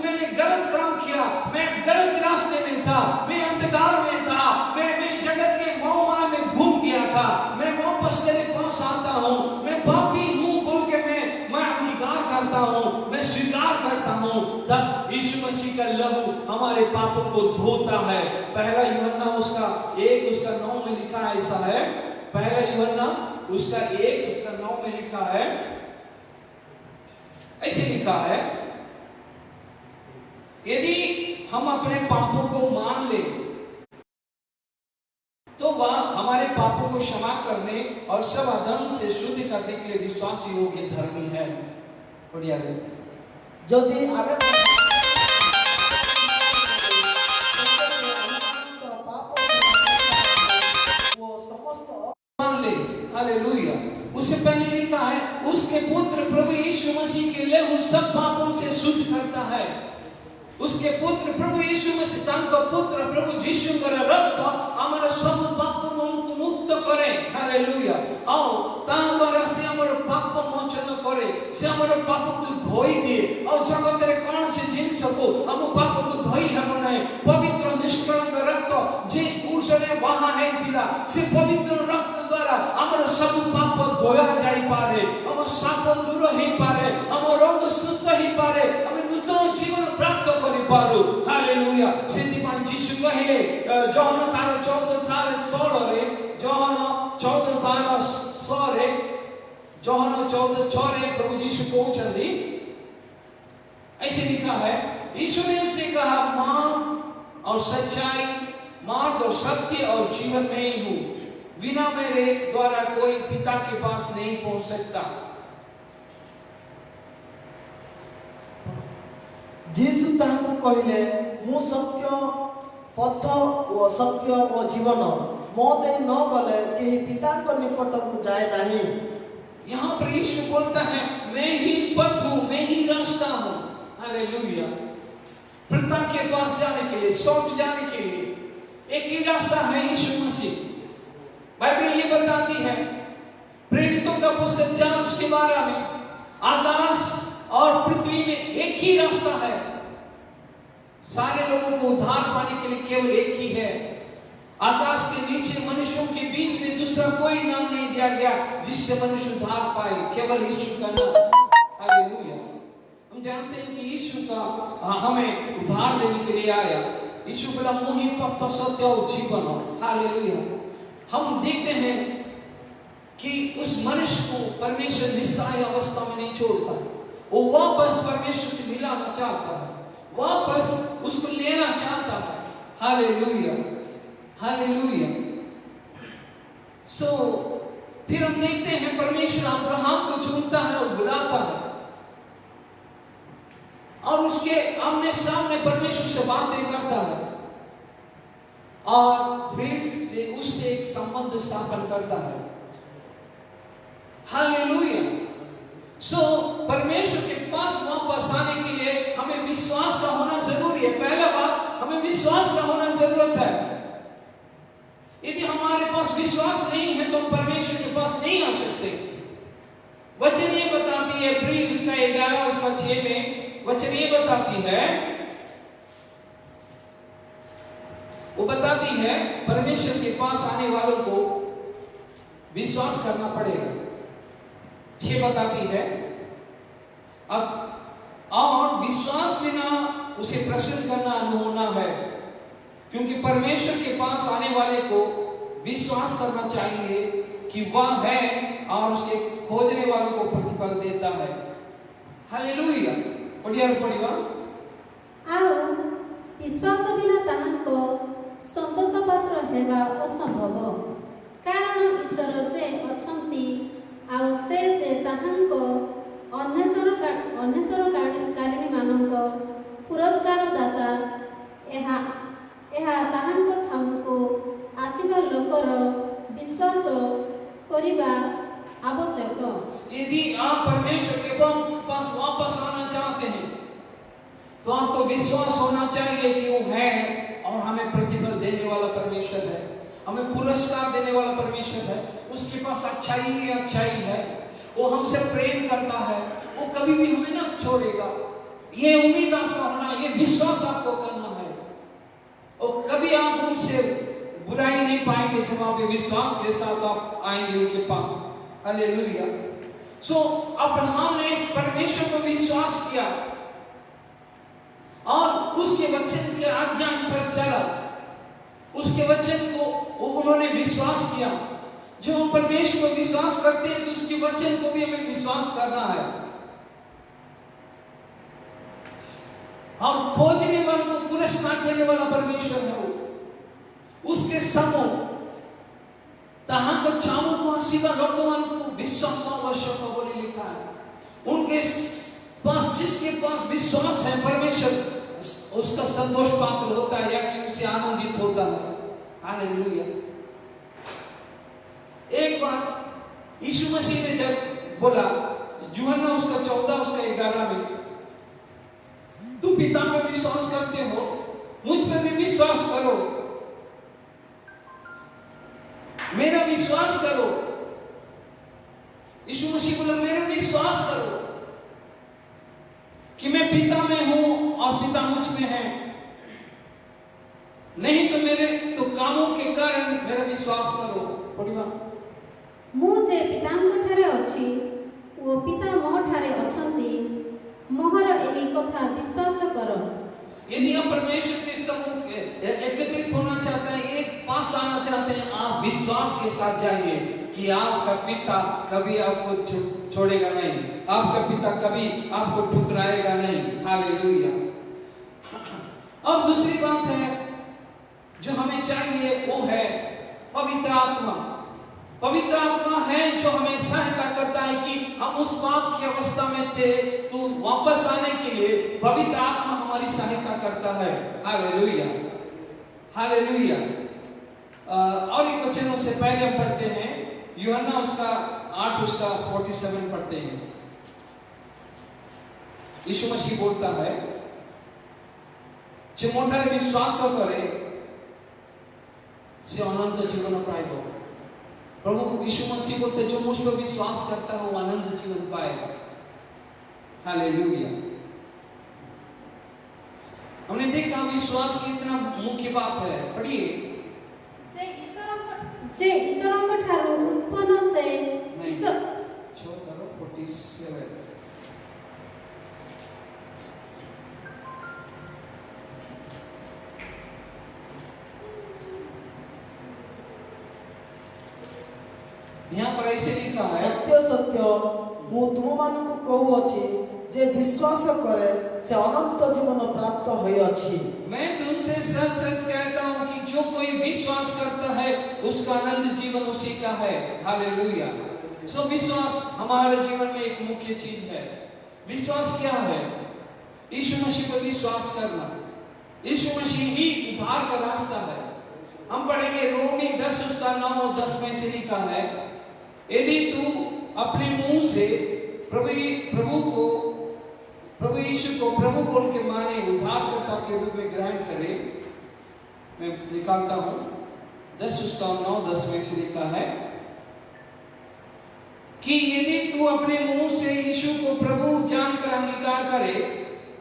मैंने गलत काम किया, मैं गलत रास्ते में था, मैं अंधकार में था, मैं जगत के मोहमाया में घूम गया था, मैं वापस तेरे पास आता हूँ, मैं पापी हूँ बोल के मैं अंगीकार करता हूँ, मैं स्वीकार करता हूँ, तब यीशु मसीह का लहू हमारे पापों को धोता है। पहला यूहन्ना उसका 1:9 में लिखा है, ऐसा है, पहला यूहन्ना उसका 1:9 में लिखा है, ऐसे लिखा है, यदि हम अपने पापों को मान ले तो वह हमारे पापों को क्षमा करने और सब अधर्म से शुद्ध करने के लिए विश्वास योग्य धर्मी है। बढ़िया है। यदि आमे वो समस्त मान ले। हालेलुया। उससे पहले लिखा है उसके पुत्र प्रभु यीशु मसीह के लहू सब पापों से शुद्ध करता है। उसके पुत्र प्रभु यीशु मसीह तांको पुत्र प्रभु यीशुଙ୍କର ରକ୍ତ ଆମର ସବୁ ପାପରୁ ଆମକୁ ମୁକ୍ତ କରେ। ହାଲେଲୁୟା। ଆଉ ତା ଦ୍ୱାରା ସେ ଆମର ପାପ ମୋଚନ କରେ, ସେ ଆମର ପାପକୁ ଧୋଇ ଦିଏ। ଆଉ ଜଗତରେ କୌଣସି ଜିନିଷକୁ ଆମ ପାପକୁ ଧୋଇ ହେବ ନାହିଁ। ପବିତ୍ର ନିଷ୍କଳଙ୍କ ରକ୍ତ ଯେ କ୍ରୁଶରେ ବହା ହେଇଥିଲା, ସେ ପବିତ୍ର ରକ୍ତ ଦ୍ୱାରା ଆମର ସବୁ ପାପ ଧୋୟା ଯାଇପାରେ, ଆମ ସାପ ଦୂର ହେଇପାରେ, ଆମ ରୋଗ ସୁସ୍ଥ ହେଇପାରେ, ଆମେ ନୂତନ ଜୀବନ ପ୍ରାପ୍ତ କରିପାରୁ। ହାଲେଲୁୟା। ସେଥିପାଇଁ ଯୀଶୁ କହିଲେ ଯୋହନ 14:16 ଯୋହନ 14:6 प्रभु यीशु पहुंचंदी, ऐसे लिखा है, यीशु ने उससे कहा मार्ग और सच्चाई, मार्ग और सत्य और जीवन में ही हूं, बिना मेरे द्वारा कोई पिता के पास नहीं पहुंच सकता। जीसु ताहाକୁ କହିଲେ ମୁଁ ସତ୍ୟ ପଥ ଓ ସତ୍ୟ ଓ ଜୀବନ, ମୋ ଦେଇ ନ ଗଲେ କେହି ପିତାଙ୍କ ନିକଟକୁ ଯାଏ ନାହିଁ। यहाँ पर यीशु बोलता है मैं ही पथ हूं, मैं ही रास्ता हूं। हालेलुया। पिता के पास जाने के लिए, सौंप जाने के लिए एक ही रास्ता है, यीशु मसीह। बाइबल ये बताती है, प्रेरितों का पुस्तक 4 उसके 12 में, आकाश और पृथ्वी में एक ही रास्ता है। सारे लोगों को उद्धार पाने के लिए केवल एक ही है। आकाश के नीचे मनुष्यों के बीच में दूसरा कोई नाम नहीं दिया गया जिससे मनुष्य उद्धार पाए, केवल यीशु का नाम। हालेलुया। हम जानते हैं कि यीशु का हमें उद्धार देने के लिए आया। यीशु बोला मुझे पथ सत्य और जीवन। हालेलुया। हम देखते हैं कि उस मनुष्य को परमेश्वर निस्सहाय अवस्था में नहीं छोड़ता है, वो वापस परमेश्वर से मिलाना चाहता है, वापस उसको लेना चाहता है। हालेलुया। हालेलुया। फिर हम देखते हैं परमेश्वर अब्राहम को चुनता है और बुलाता है, और उसके आमने सामने परमेश्वर से बातें करता है, और फिर उससे एक संबंध स्थापन करता है। हालेलुया। परमेश्वर के पास वापस आने के लिए हमें विश्वास का होना जरूरी है। पहला बात, हमें विश्वास का होना जरूरत है। यदि हमारे पास विश्वास नहीं है तो हम परमेश्वर के पास नहीं आ सकते। वचन ये बताती है, प्री उसका 11 उसका 6 में वचन ये बताती है, वो बताती है परमेश्वर के पास आने वालों को विश्वास करना पड़ेगा। 6 बताती है, अब और विश्वास बिना उसे प्रसन्न करना अनहोना है, क्योंकि परमेश्वर के पास आने वाले को विश्वास करना चाहिए कि वह है और उसके खोजने वालों को प्रतिफल देता है। हालेलुया। बढ़िया पढ़िवा। आओ विश्वास बिना ताहाको संतोष पात्र हेबा असंभव कारण ईश्वर जे अछंती आउ से जे ताहांको अन्वेषणकारिणी मानंको पुरस्कार दाता ଏହା ତାହାଙ୍କ ଛାମୁକୁ ଆସିବା ଲୋକର विश्वास करिबा आवश्यक। यदि आप परमेश्वर के पास वापस आना चाहते हैं तो आपको विश्वास होना चाहिए कि वो है और हमें प्रतिफल देने वाला परमेश्वर है, हमें पुरस्कार देने वाला परमेश्वर है। उसके पास अच्छाई ही अच्छाई है, वो हमसे प्रेम करता है, वो कभी भी हमें ना छोड़ेगा। ये उम्मीद आपका होना, ये विश्वास आपको करना है और कभी आप उनसे बुराई नहीं पाएंगे जब आप विश्वास के साथ आप आएंगे उनके पास। हालेलुया। सो अब्राहम ने परमेश्वर पर विश्वास किया और उसके वचन के आज्ञा अनुसार चला, उसके वचन को उन्होंने विश्वास किया। जब हम परमेश्वर पर विश्वास करते हैं तो उसके वचन को भी हमें विश्वास करना है। हम खोजने वालों को पुरस्कार देने वाला परमेश्वर है। वो उसके समूह ताहांको चामू को हसीबा लोगों को विश्वास आवश्यक बोले लिखा है। उनके पास जिसके पास विश्वास है परमेश्वर उसका संतोष पात्र होता है या कि उसे आनंदित होता है। हालेलुया। एक बार यीशु मसीह ने जब बोला यूहन्ना उसका 14 उसका 11 में, तुम पिता पे विश्वास करते हो, मुझ पे भी विश्वास करो, मेरा विश्वास करो। यीशु मसीह बोला मेरा विश्वास करो कि मैं पिता में हूं और पिता मुझ में है, नहीं तो मेरे तो कामों के कारण मेरा विश्वास करो। पढ़िबा मुझे पिताଙ୍କ ठारे अछि ओ पिता मो ठारे अछंती, मोहर एही कथा विश्वास करो। यदि आप परमेश्वर के समूह एकत्रित होना चाहते हैं, एक पास आना चाहते हैं, आप विश्वास के साथ जाइए कि आपका पिता कभी आपको छोड़ेगा नहीं, आपका पिता कभी आपको ठुकराएगा नहीं। हालेलुया। अब दूसरी बात है जो हमें चाहिए वो है पवित्र आत्मा। पवित्र आत्मा है जो हमें सहायता करता है कि हम उस पाप की अवस्था में थे तो वापस आने के लिए पवित्र आत्मा हमारी सहायता करता है। हालेलुया। हालेलुया। और एक वचनों से पहले हम पढ़ते हैं यूहन्ना उसका 8 उसका 47 पढ़ते हैं। यीशु मसीह बोलता है जे मोठारे विश्वास करे से अनंत जीवन पाएगा। प्रभु यीशु मसीह बोलते जो मुझ पर विश्वास करता है वो आनंद जीवन पाएगा। हालेलुया। हमने देखा विश्वास की इतना मुख्य बात है। पढ़िए जे ईश्वरଙ୍କ ଠାରୁ उत्पन्न से ईश्वर 47 यहाँ पर ऐसे लिखा है सत्य सत्य मु तुम मानक कहू अछि जे विश्वास करे से अनंत जीवन प्राप्त होई अछि। मैं तुमसे सच सच कहता हूँ कि जो कोई विश्वास करता है उसका आनंद जीवन उसी का है। हालेलुया। सो विश्वास हमारे जीवन में एक मुख्य चीज है। विश्वास क्या है? यीशु मसीह पर विश्वास करना। यीशु मसीह ही उद्धार का रास्ता है। हम पढ़ेंगे रोमी 10 उसका 9 और 10 में से लिखा है यदि तू अपने मुंह से प्रभु यीशु को प्रभु बोल के माने, उद्धारकर्ता के रूप में ग्रहण करे। मैं निकालता हूं 10 उसका 9 10 में से लिखा है कि यदि तू अपने मुंह से यीशु को प्रभु जानकर अंगीकार करे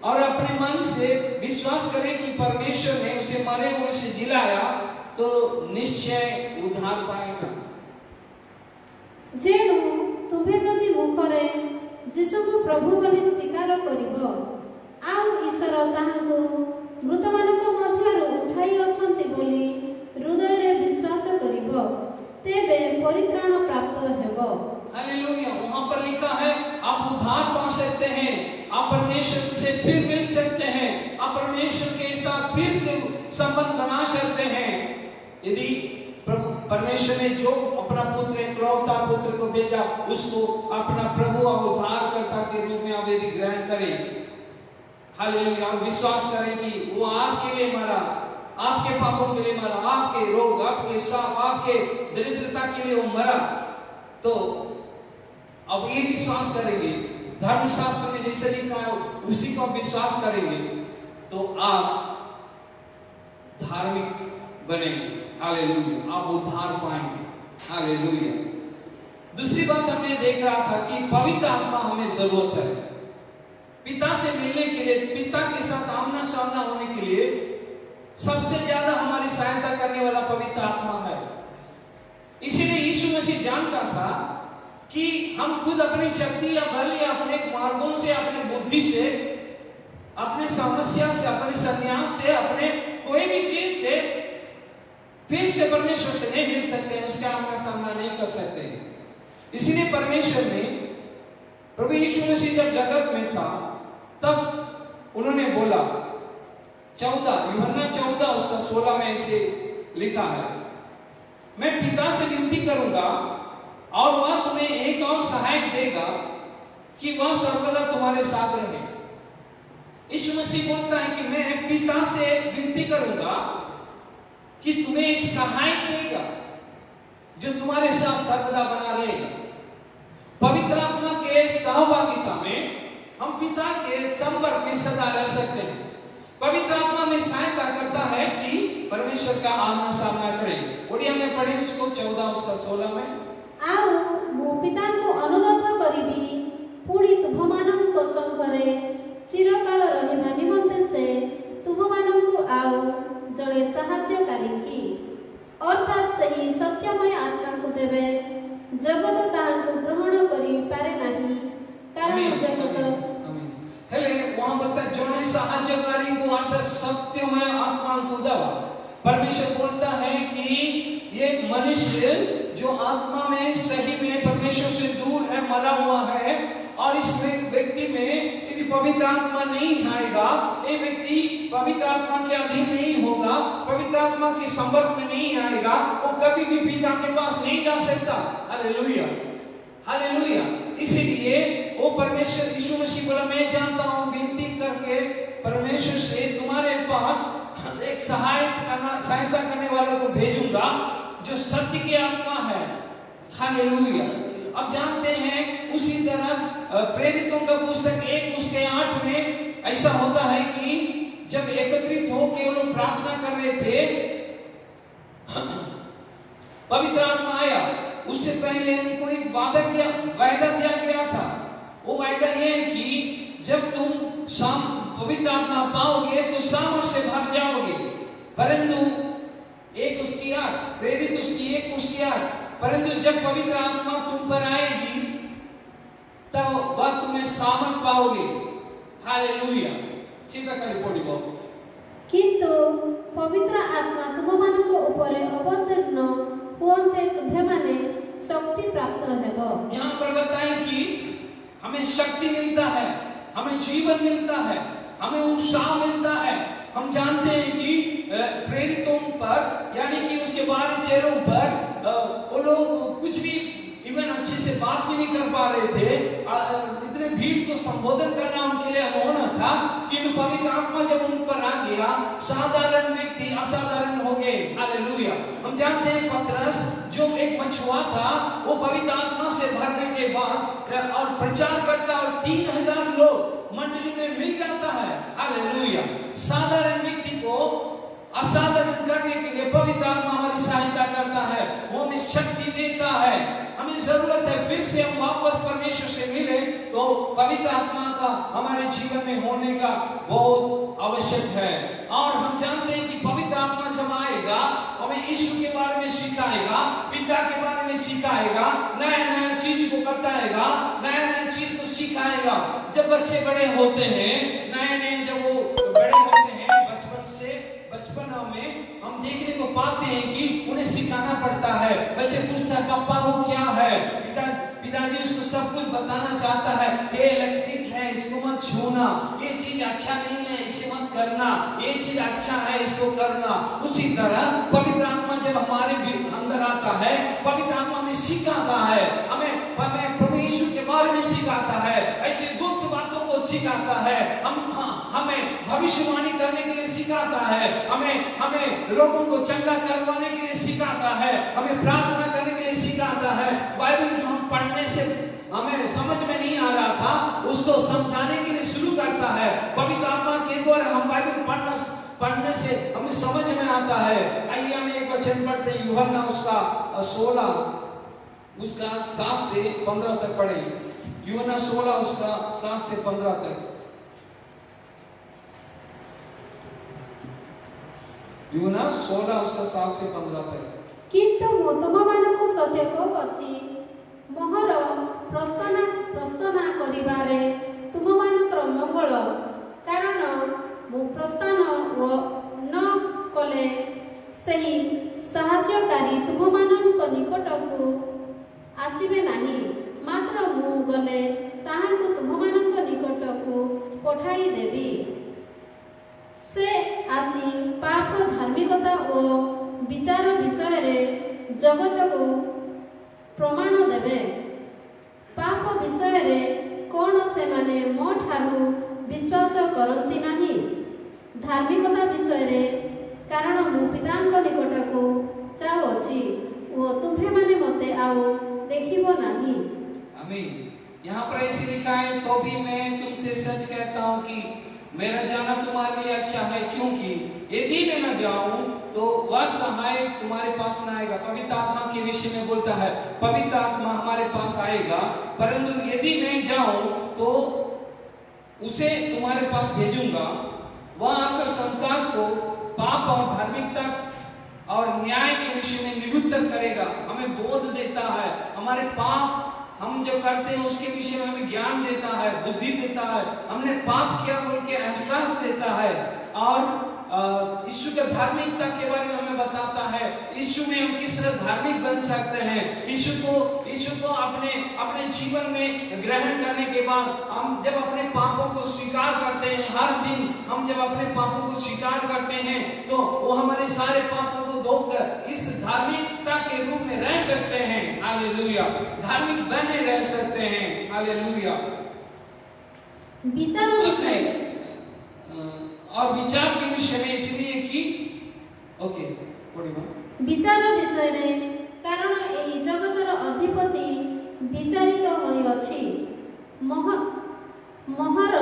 और अपने मन से विश्वास करे कि परमेश्वर ने उसे मरे हुए से जिलाया तो निश्चय उद्धार पाएगा। जेणु तुम्हें जदि मुखरे यीशु को प्रभु बोली स्वीकार करिबो आउ ईश्वर ताहांको मृतमानक मध्यरु उठाई अछंती बोली हृदय रे विश्वास करिबो तेबे परित्राण प्राप्त हेबो। हालेलुया। वहां पर लिखा है आप उद्धार पा सकते हैं, आप परमेश्वर से फिर मिल सकते हैं, आप परमेश्वर के साथ फिर से संबंध बना सकते हैं यदि प्रभु परमेश्वर ने जो अपना पुत्र इकलौता पुत्र को भेजा उसको अपना प्रभु और उद्धारकर्ता के रूप में आप यदि ग्रहण करें, हालेलुया, और विश्वास करें कि वो आपके लिए मरा, आपके पापों के लिए मरा, आपके रोग, आपके शाप, आपके दरिद्रता के लिए वो मरा, तो अब ये विश्वास करेंगे, धर्मशास्त्र में जैसे लिखा है उसी को विश्वास करेंगे, तो आप धार्मिक बनेंगे, हालेलुया, आप उद्धार पाएंगे, हालेलुया। दूसरी बात हमने देख रहा था कि पवित्र आत्मा हमें जरूरत है पिता से मिलने के लिए, पिता के साथ आमना सामना होने के लिए सबसे ज्यादा हमारी सहायता करने वाला पवित्र आत्मा है। इसीलिए यीशु मसीह जानता था कि हम खुद अपनी शक्ति या बल या अपने मार्गों से, अपने बुद्धि से, अपने समस्या से, अपने संन्यास से, अपने कोई भी चीज से फिर से परमेश्वर से नहीं मिल सकते हैं, उसका आमना सामना नहीं कर सकते हैं। इसीलिए परमेश्वर ने, प्रभु यीशु मसीह जब जगत में था तब उन्होंने बोला, 14 यूहन्ना 14 उसका 16 में ऐसे लिखा है, मैं पिता से विनती करूंगा और वह तुम्हें एक और सहायक देगा कि वह सर्वदा तुम्हारे साथ रहे। यीशु मसीह बोलता है कि मैं पिता से विनती करूंगा कि तुम्हें एक सहायक देगा जो तुम्हारे साथ सर्वदा बना रहेगा। पवित्र आत्मा के सहभागिता में हम पिता के संपर्क में सदा रह सकते हैं। पवित्र आत्मा में सहायता करता है कि परमेश्वर का आमना सामना करें। ओडिया में पढ़े उसको 14 उसका 16 में, आओ मो पिता को अनुरोध करिबी पुणी तुममानंक संघरे चिरकाल रहिबा निमंते से तुममानंकु आओ जड़े साहाय्यकारी की, अर्थात सही सत्यमय आत्मा को देवे, जगत ताहांकु ग्रहण करि पारे नाही, कारण जगत हेले वहां बोलता है जड़े साहाय्यकारी को, अर्थात सत्यमय आत्मा को देवा। परमेश्वर बोलता है कि ये मनुष्य जो आत्मा में सही में परमेश्वर से दूर है, मरा हुआ है, और इस व्यक्ति में यदि पवित्र आत्मा नहीं आएगा, ये व्यक्ति पवित्र आत्मा के अधीन नहीं होगा, पवित्र आत्मा के संपर्क में नहीं आएगा, वो कभी भी पिता के पास नहीं जा सकता। Hallelujah, hallelujah. इसीलिए वो परमेश्वर यीशु मसीह बोला, मैं जानता हूँ विनती करके परमेश्वर से तुम्हारे पास एक सहायता करने वालों को भेजूंगा जो सत्य की आत्मा है। हालेलुया। अब जानते हैं उसी तरह प्रेरितों का पुस्तक 1 उसके 8 में ऐसा होता है कि जब एकत्रित होकर वो लोग प्रार्थना कर रहे थे, पवित्र आत्मा आया। उससे पहले उनको एक वादा दिया गया था। वो वायदा ये है कि जब तुम पवित्र आत्मा पाओगे तो सामर्थ से भर जाओगे। परंतु एक उसकी 8 प्रेरित उसकी 1 उसकी 8, परंतु जब पवित्र आत्मा तुम पर आएगी तब वह तुम्हें सामर्थ पाओगे। हालेलुया। सीधा कर पड़िबो। किंतु पवित्र आत्मा तुमମାନଙ୍କ ऊपर अवतीर्ण होते तुम्हें शक्ति प्राप्त हेबो। यहाँ पर बताएं कि हमें शक्ति मिलता है, हमें जीवन मिलता है, हमें उत्साह मिलता है। हम जानते हैं कि प्रेरितों पर यानी कि उसके 12 चेलों पर वो लोग कुछ भी इवन अच्छे से बात भी नहीं कर पा रहे थे, इतने भीड़ को संबोधन करना उनके लिए अनहोना था। किंतु पवित्र आत्मा जब उन पर आ गया, साधारण व्यक्ति असाधारण हो गए। हालेलुया। हम जानते हैं पतरस जो एक मछुआ था, वो पवित्र आत्मा से भरने के बाद और प्रचार करता और 3000 लोग मंडली में मिल जाता है। हालेलुया। साधारण व्यक्ति को असाधारण करने के लिए पवित्र आत्मा हमारी सहायता करता है, वो हमें शक्ति देता है। हमें जरूरत है फिर से हम वापस परमेश्वर से मिले, तो पवित्र आत्मा का हमारे जीवन में होने का बहुत आवश्यक है। और हम जानते हैं कि पवित्र आत्मा जब आएगा हमें यीशु के बारे में सिखाएगा, पिता के बारे में सिखाएगा, नया चीज को बताएगा, नया चीज को सिखाएगा। जब बच्चे बड़े होते हैं, नए जब वो बड़े होते हैं, बचपना में हम देखने को पाते हैं कि उन्हें सिखाना पड़ता है। बच्चे पूछता है पापा वो क्या है, पिताजी उसको सब कुछ बताना चाहता है, ये इलेक्ट्रिक है, इसको मत मत छूना, ये चीज अच्छा नहीं है इसे मत करना, ये चीज अच्छा है इसको करना। उसी तरह पवित्र आत्मा जब हमारे अंदर आता है, पवित्र आत्मा हमें सिखाता है, हमें प्रभु यीशु के बारे में सिखाता है, ऐसे गुप्त बातों को सिखाता है, हमें भविष्यवाणी करने के लिए सिखाता है, हमें रोगों को चंगा करवाने के लिए सिखाता है, हमें प्रार्थना करने के लिए सिखाता है। बाइबल जो हम पढ़ने से हमें समझ में नहीं आ रहा था, उसको समझाने के लिए शुरू करता है। पवित्र आत्मा के द्वारा हम बाइबल पढ़ने से हमें समझ में आता है। आइए हम एक वचन पढ़ते हैं, यूहन्ना उसका 16 उसका 7 से 15 तक पढ़े। यूहन्ना 16 उसका 7 से 15 तक। यूहन्ना 16 उसका 7 से 15 तक। କିନ୍ତୁ ମୁଁ ତୁମମାନଙ୍କୁ ସତ୍ୟ କହୁଅଛି, ମୋହର ପ୍ରସ୍ଥାନ କରିବାରେ ତୁମମାନଙ୍କର ମଙ୍ଗଳ, କାରଣ ମୁଁ ପ୍ରସ୍ଥାନ ନ କଲେ ସେହି ସାହାଯ୍ୟକାରୀ ତୁମମାନଙ୍କ ନିକଟକୁ ଆସିବେ ନାହିଁ, ମାତ୍ର ମୁଁ ଗଲେ ତାହାଙ୍କୁ ତୁମମାନଙ୍କ ନିକଟକୁ ପଠାଇଦେବି। ସେ ଆସି ପାପ, ଧାର୍ମିକତା ଓ ବିଚାର ବିଷୟରେ ଜଗତକୁ ପ୍ରମାଣ ଦେବେ। ପାପ ବିଷୟରେ କ'ଣ ସେମାନେ ମୋ ଠାରୁ ବିଶ୍ୱାସ କରନ୍ତି ନାହିଁ? ଧାର୍ମିକତା ବିଷୟରେ, କାରଣ ମୁଁ ପିତାଙ୍କ ନିକଟକୁ ଯାଉଅଛି ଓ ତୁମ୍ଭେମାନେ ମୋତେ ଆଉ ଦେଖିବ ନାହିଁ। आमीन। यहाँ पर ऐसे लिखा है, तो भी मैं तुमसे सच कहता हूँ कि मेरा जाना तुम्हारे लिए अच्छा है, क्योंकि यदि मैं न जाऊं तो वह सहायक तुम्हारे पास न आएगा। पवित्र आत्मा के विषय में बोलता है, पवित्र आत्मा हमारे पास आएगा, परंतु यदि मैं जाऊं तो उसे तुम्हारे पास भेजूंगा। वह आकर संसार को पाप और धार्मिकता और न्याय के विषय में निरुत्तर करेगा, हमें बोध देता है, हमारे पाप हम जब करते हैं उसके विषय में हमें ज्ञान देता है, बुद्धि देता है, हमने पाप किया बोल के एहसास देता है, और यीशु के धार्मिकता के बारे में हमें बताता है, यीशु में हम किस तरह धार्मिक बन सकते हैं। यीशु को अपने जीवन में ग्रहण करने के बाद हम जब अपने पापों को स्वीकार करते हैं, हर दिन हम जब अपने पापों को स्वीकार करते हैं, तो वो हमारे सारे पापों को धोकर किस धार्मिकता के रूप में रह सकते हैं। हालेलुया। धार्मिक बने रह सकते हैं। हालेलुया। और विचार के विषय में इसलिए कि विचार विषय रे, कारण एही जगतर अधिपति विचारित होइअछि। मोहर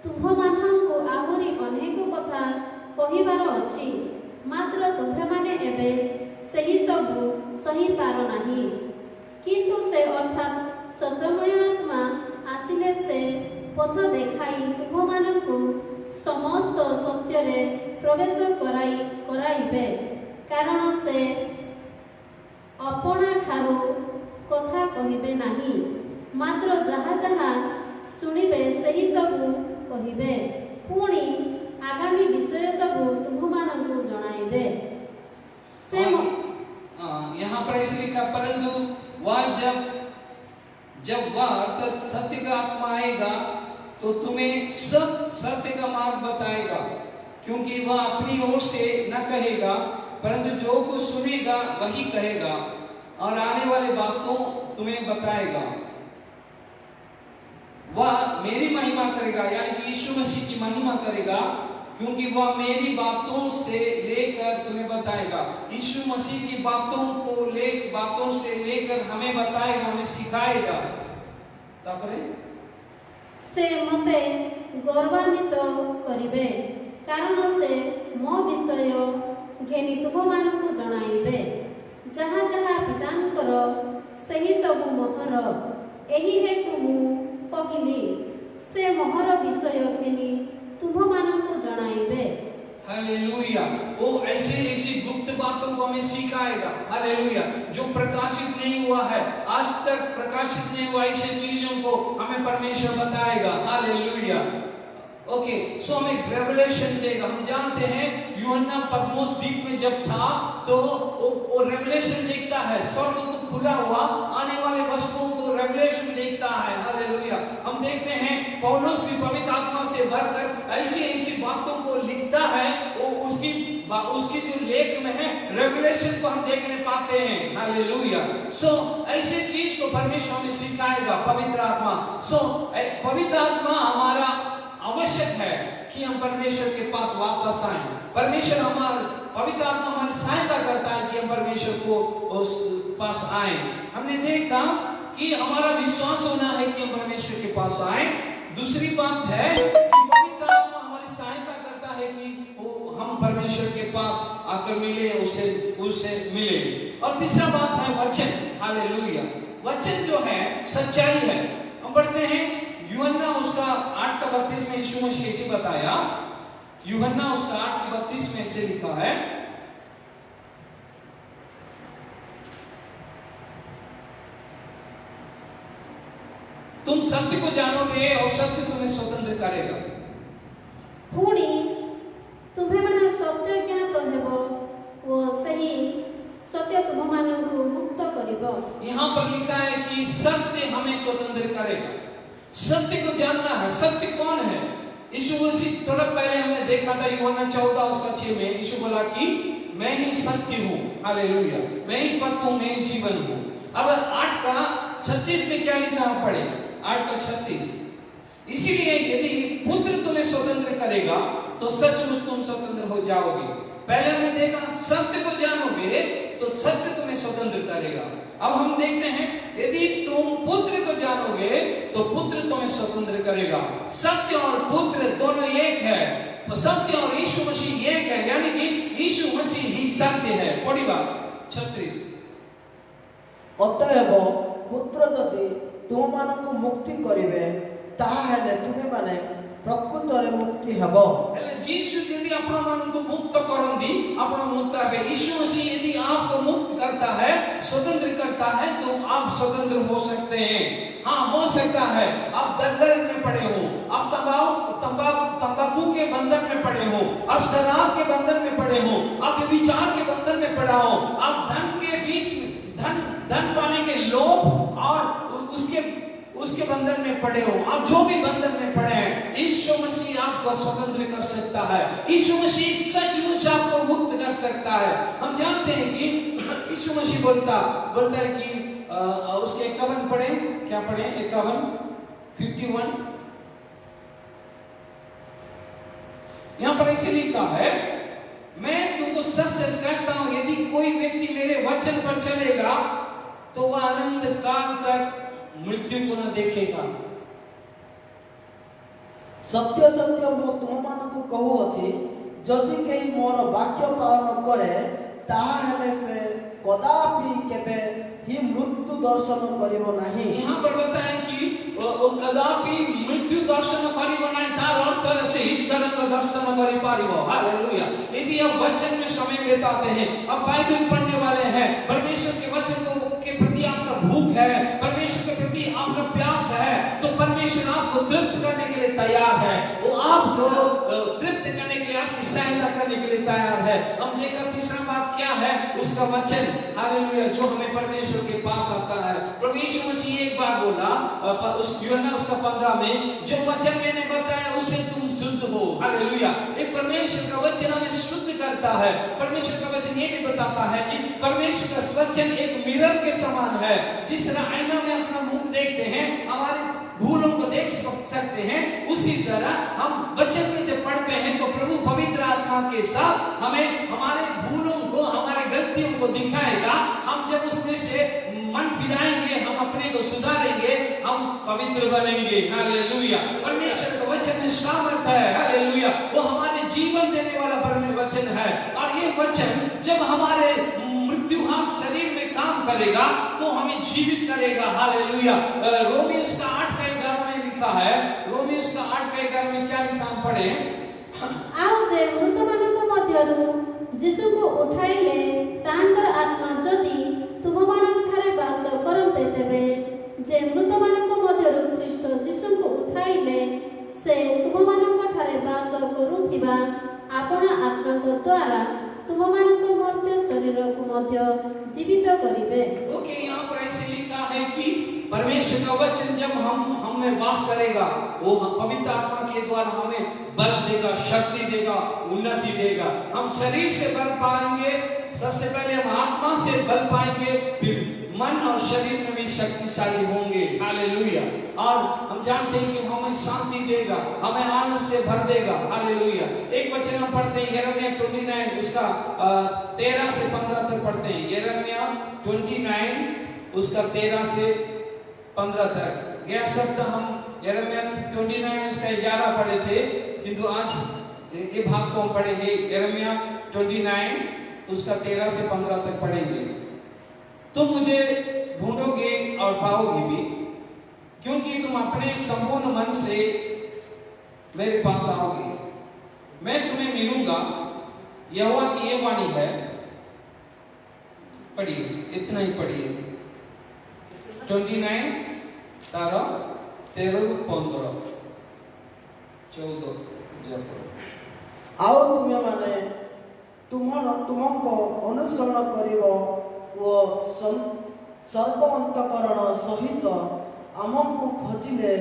तुम्भमानंकु आहुरी अनेक कथा कहिबार अछि, मात्र तुम्भेमाने एबे सही सबु सही पार नाही। किंतु से अर्थात सत्यमय आत्मा आसिले से पथ देखाई तुम्भमानंकु समस्त सत्यरे प्रवेश कराइबे, कारण से अपना ठारू कथा कहिबे नाही, मात्र जहा जहा सुनिबे सही सबु कहिबे, पुणी आगामी विषय सबु तुम्भमानंकु जणाइबे। से यहाँ पर इसलिए लिखा, परंतु वह जब वह अर्थात सत्य का आत्मा आएगा तो तुम्हें सब सत्य का मार्ग बताएगा, क्योंकि वह अपनी ओर से न कहेगा, परंतु जो कुछ सुनेगा वही कहेगा और आने वाली बातों तुम्हें बताएगा। वह मेरी महिमा करेगा, यानी कि यीशु मसीह की महिमा करेगा, क्योंकि वह मेरी बातों से लेकर तुम्हें बताएगा। यीशु मसीह की बातों से लेकर हमें बताएगा, हमें सिखाएगा। तापरे से मते गौरवान्वित करिबे, कारण से मो विषय घेनी तुममानंकु जणाइबे। जहाँ जहाँ पितांकर सही सबु मोहर, एही हेतु मु कहिली, से मोहर विषय घेनी तुम्भमानंकु जणाइबे। हालेलुया। वो ऐसी गुप्त बातों को हमें सिखाएगा। हालेलुया। जो प्रकाशित नहीं हुआ है, आज तक प्रकाशित नहीं हुआ, ऐसी चीजों को हमें परमेश्वर बताएगा। हालेलुया। ओके, सो हमें रेवलेशन देगा। हम जानते हैं यूहन्ना पद्मोस द्वीप में जब था तो वो रेवलेशन देखता है, स्वर्ग को खुला हुआ आने वाले वस्तुओं को रेवलेशन देखता है। हालेलुया। हम देखते हैं पौलुस भी पवित्र आत्मा से भरकर ऐसी ऐसी बातों को लिखता है, वो उसकी जो लेख में है रेवलेशन को हम देखने पाते हैं। हालेलुया। सो ऐसे चीज को परमेश्वर हमें सिखाएगा पवित्र आत्मा। सो पवित्र आत्मा हमारा आवश्यक है कि हम परमेश्वर के पास वापस आए। परमेश्वर पवित्र आत्मा हमारी सहायता करता है कि हम परमेश्वर को उस पास आए। हमने देखा कि हमारा विश्वास होना है कि हम परमेश्वर के पास आए। दूसरी बात है कि पवित्र आत्मा हमारी सहायता करता है कि हम परमेश्वर के पास आकर मिले, उससे मिले। और तीसरा बात है वचन। हालेलुया। वचन जो है सच्चाई है। हम पढ़ते हैं यूहन्ना उसका 8:32 में यीशु मसीह ऐसे बताया। यूहन्ना उसका 8:32 में ऐसे लिखा है, तुम सत्य को जानोगे और सत्य तुम्हें स्वतंत्र करेगा। पुणी तुम्हें माने सत्य ज्ञात हेबो वो सही सत्य तुम मानू मुक्त करिबो। यहाँ पर लिखा है कि सत्य हमें स्वतंत्र करेगा। सत्य को जानना है। सत्य कौन है? यीशु मसीह थोड़ा पहले हमने देखा था यूहन्ना 14:6 में यीशु बोला कि मैं ही सत्य हूँ। हालेलुया। मैं ही पथ हूँ, मैं ही जीवन हूँ। अब 8:36 में क्या लिखा है पढ़े? 8:36। इसीलिए यदि पुत्र तुम्हें स्वतंत्र करेगा तो सचमुच तुम स्वतंत्र हो जाओगे। पहले हमने देखा सत्य को जानोगे तो सत्य तुम्हें स्वतंत्र करेगा। अब हम देखते हैं यदि तुम पुत्र को जानोगे तो पुत्र तुम्हें स्वतंत्र करेगा। सत्य और पुत्र दोनों एक है। सत्य और यीशु मसीह एक है, यानी कि यीशु मसीह ही सत्य है। पढ़िबा 36। ଅତଏବ ପୁତ୍ର ଯଦି ତୁମମାନଙ୍କୁ ମୁକ୍ତି କରିବେ ତାହେଲେ ତୁମେମାନେ ପ୍ରକୃତରେ ମୁକ୍ତି ହେବ। हेले यीशु यदि अपना मन को मुक्त करंदी अपना मुक्त है। यीशु मसीह यदि आपको मुक्त करता है, स्वतंत्र करता है, तो आप स्वतंत्र हो सकते हैं। हाँ, हो सकता है आप दलदल में पड़े हो, आप तंबाकू के बंधन में पड़े हो, आप शराब के बंधन में पड़े हो, आप विचार के बंधन में पड़ा हो, आप धन के बीच धन पाने के लोभ और उसके बंधन में पड़े हो। आप जो भी बंधन में पड़े हैं, यीशु मसीह आपको स्वतंत्र कर सकता है। यीशु मसीह सचमुच आपको मुक्त कर सकता है। हम जानते हैं कि यीशु मसीह बोलता है कि उसके 51 पढ़े, क्या पढ़े? 51 यहाँ पर ऐसे लिखा है, मैं तुमको सच सच कहता हूं यदि कोई व्यक्ति मेरे वचन पर चलेगा तो वह अनंत काल तक मृत्यु को न देखेगा। सत्य सत्य ମୁଁ ତୁମମାନଙ୍କୁ କହୁଅଛି ଯଦି କେହି ମୋର ବାକ୍ୟ ପାଳନ କରେ ତାହେଲେ ସେ କଦାପି କେବେ ही मृत्यु दर्शन करिबो नहीं। यहाँ पर बताएं कि वो कदापि मृत्यु दर्शन करिबो नहीं, तार अर्थ से ईश्वर का दर्शन करि पारिबो। हालेलुया। यदि आप वचन में समय बिताते हैं, आप बाइबल पढ़ने वाले हैं, परमेश्वर के वचन के प्रति आपका भूख है, परमेश्वर के प्रति आपका प्यास है, तो परमेश्वर आपको तृप्त करने के लिए तैयार है। वो आपको तृप्त करने के लिए, आपकी सहायता करने के लिए तैयार है। हम देखा तीसरा बात क्या है? उसका वचन। हालेलुया। जो हमें परमेश्वर के पास आता है। प्रभु यीशु मसीह एक बार बोला उस यूहन्ना उसका 15 में, जो वचन मैंने बताया उससे तुम शुद्ध हो। हालेलुया। एक परमेश्वर का वचन हमें शुद्ध करता है। परमेश्वर का वचन ये भी बताता है कि परमेश्वर का वचन एक मिरर के समान है। जिस तरह आईना में अपना मुंह देखते हैं, हमारे भूलों को देख सकते हैं, उसी तरह हम वचन में जब पढ़ते हैं तो प्रभु पवित्र आत्मा के साथ हमें हमारे भूलों को, हमारे गलतियों को दिखाएगा। हम जब उसमें से मन फिराएंगे, हम अपने को सुधारेंगे, हम पवित्र बनेंगे। हालेलुया। परमेश्वर का वचन में सामर्थ्य है। हालेलुया। वो हमारे जीवन देने वाला वचन है। और ये वचन जब हमारे मृत्युहान शरीर में काम करेगा तो हमें जीवित करेगा। हालेलुया। रोमी उसका 8:11 में लिखा है। रोमी उसका 8:11 में क्या लिखा हम पढ़े? आओ जे मृत मानक मध्यरु यीशु को उठाइले तांकर आत्मा जदि तुम मानक ठारे वास करते तेबे जे मृत मानक मध्यरु ख्रीष्ट यीशु को उठाइले से तुम मानक ठारे वास करुथिबा आपना आत्मा को द्वारा तुम मानक मर्त्य शरीर को मध्य जीवित करिवे। ओके, यहाँ पर ऐसे लिखा है कि परमेश्वर का वचन जब हम में वास करेगा, वो पवित्र आत्मा के द्वारा हमें बल देगा, शक्ति देगा, उन्नति देगा। हम शरीर से बल पाएंगे, सबसे पहले हम आत्मा से बल पाएंगे, फिर मन और शरीर में भी शक्तिशाली होंगे। हालेलुया। और हम जानते हैं कि हमें शांति देगा, हमें आनंद से भर देगा। हालेलुया। एक वचन हम पढ़ते हैं यिर्मयाह 29 उसका 13 से 15 तक पढ़ते हैं। यिर्मयाह 29 उसका 13 से 15 तक। यह शब्द हम यिर्मयाह 29 उसका 11 पढ़े थे, किंतु आज ये भाग को हम पढ़ेंगे। यिर्मयाह 29 उसका 13 से 15 तक पढ़ेंगे। तुम मुझे ढूंढोगे और पाओगे भी, क्योंकि तुम अपने संपूर्ण मन से मेरे पास आओगे। मैं तुम्हें मिलूंगा, यहोवा की ये वाणी है। पढ़िए, इतना ही पढ़िए। 29 13 13 15 14 आओ तुम्हें माने तुमको अनुसरण करिवो वो सर्व अंतकरण सहित आमको खोजिले।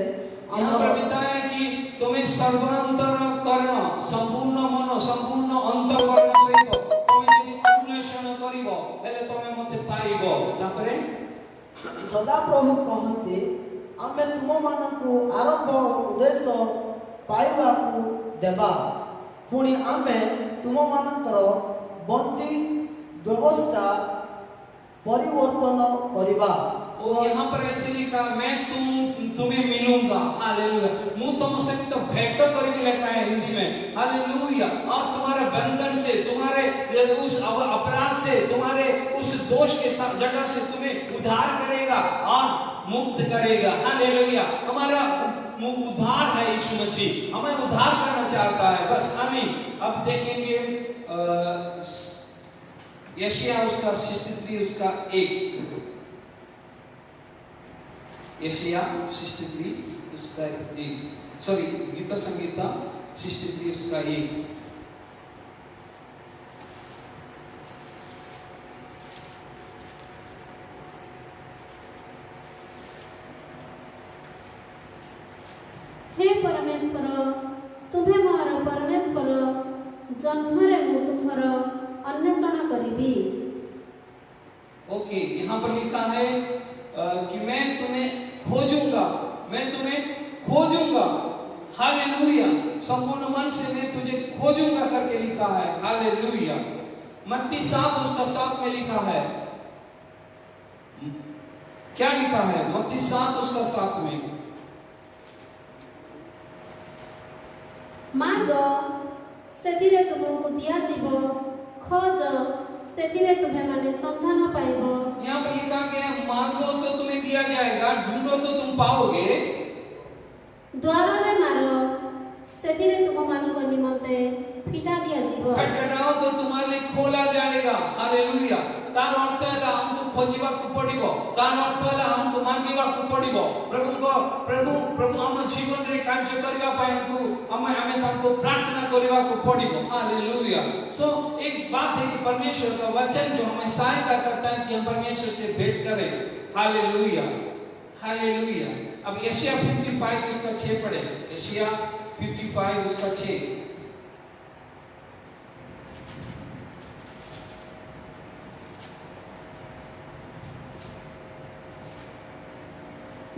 यहाँ पर बताया कि तुम्हें सर्वांतकरण संपूर्ण मन संपूर्ण अंतकरण सहित तुम्हें यदि अन्वेषण करिवो हेले तुम्हें मते पाइबो। तापरे सदा प्रभु कहते आमे तुम मानकु आरंभ उद्देश्य पाइबा को देबा, पुणी आमे तुम मानकर बंदी व्यवस्था परिवर्तन करिबा। और यहाँ पर ऐसे लिखा, मैं तुम्हें मिलूंगा। हालेलुया। मुझ तुम सहित तो भेंट करके लिखा है हिंदी में। हालेलुया। और तुम्हारे बंधन से, तुम्हारे उस अपराध से, तुम्हारे उस दोष के जगह से तुम्हें उद्धार करेगा और मुक्त करेगा। हालेलुया। हमारा उद्धार है यीशु मसीह, हमें उद्धार करना चाहता है। बस आमीन। अब देखेंगे यशायाह उसका 63 उसका 1। यशायाह 63 उसका 1, सॉरी गीता संगीता 63 उसका 1। हे परमेश्वर, तुम्हें मोर परमेश्वर, जन्मरे मु तुम्हार अन्वेषण करिबी। ओके, यहाँ पर लिखा है कि मैं तुम्हें खोजूंगा, मैं तुम्हें खोजूंगा। हालेलुया। संपूर्ण मन से मैं तुझे खोजूंगा करके लिखा है। हालेलुया। मत्ती 7 उसका 7 में लिखा है। क्या लिखा है? मत्ती 7 उसका 7 में, मांग सेतिरे तुमको दिया जीव, खोज सेतिरे तुम्हें माने संधान पाइबो। यहाँ पर लिखा गया मांगो तो तुम्हें दिया जाएगा, ढूंढो तो तुम पाओगे, द्वार रे मारो सेतिरे तुम मानु को निमंते फिटा दिया जीव। खटखटाओ तो तुम्हारे लिए खोला जाएगा। हालेलुया। तार अर्थ है हमको खोजिबा को पड़िबो, तार अर्थ है हमको मांगिबा को पड़िबो। प्रभु हम जीवन रे कार्य करबा पाए हमको हमें ताको प्रार्थना करबा को पड़िबो। हालेलुया। सो एक बात है कि परमेश्वर का वचन जो हमें सहायता करता है कि हम परमेश्वर से भेंट करें। हालेलुया। हालेलुया। अब यशायाह 55 उसका 6 पढ़े। यशायाह 55 उसका 6।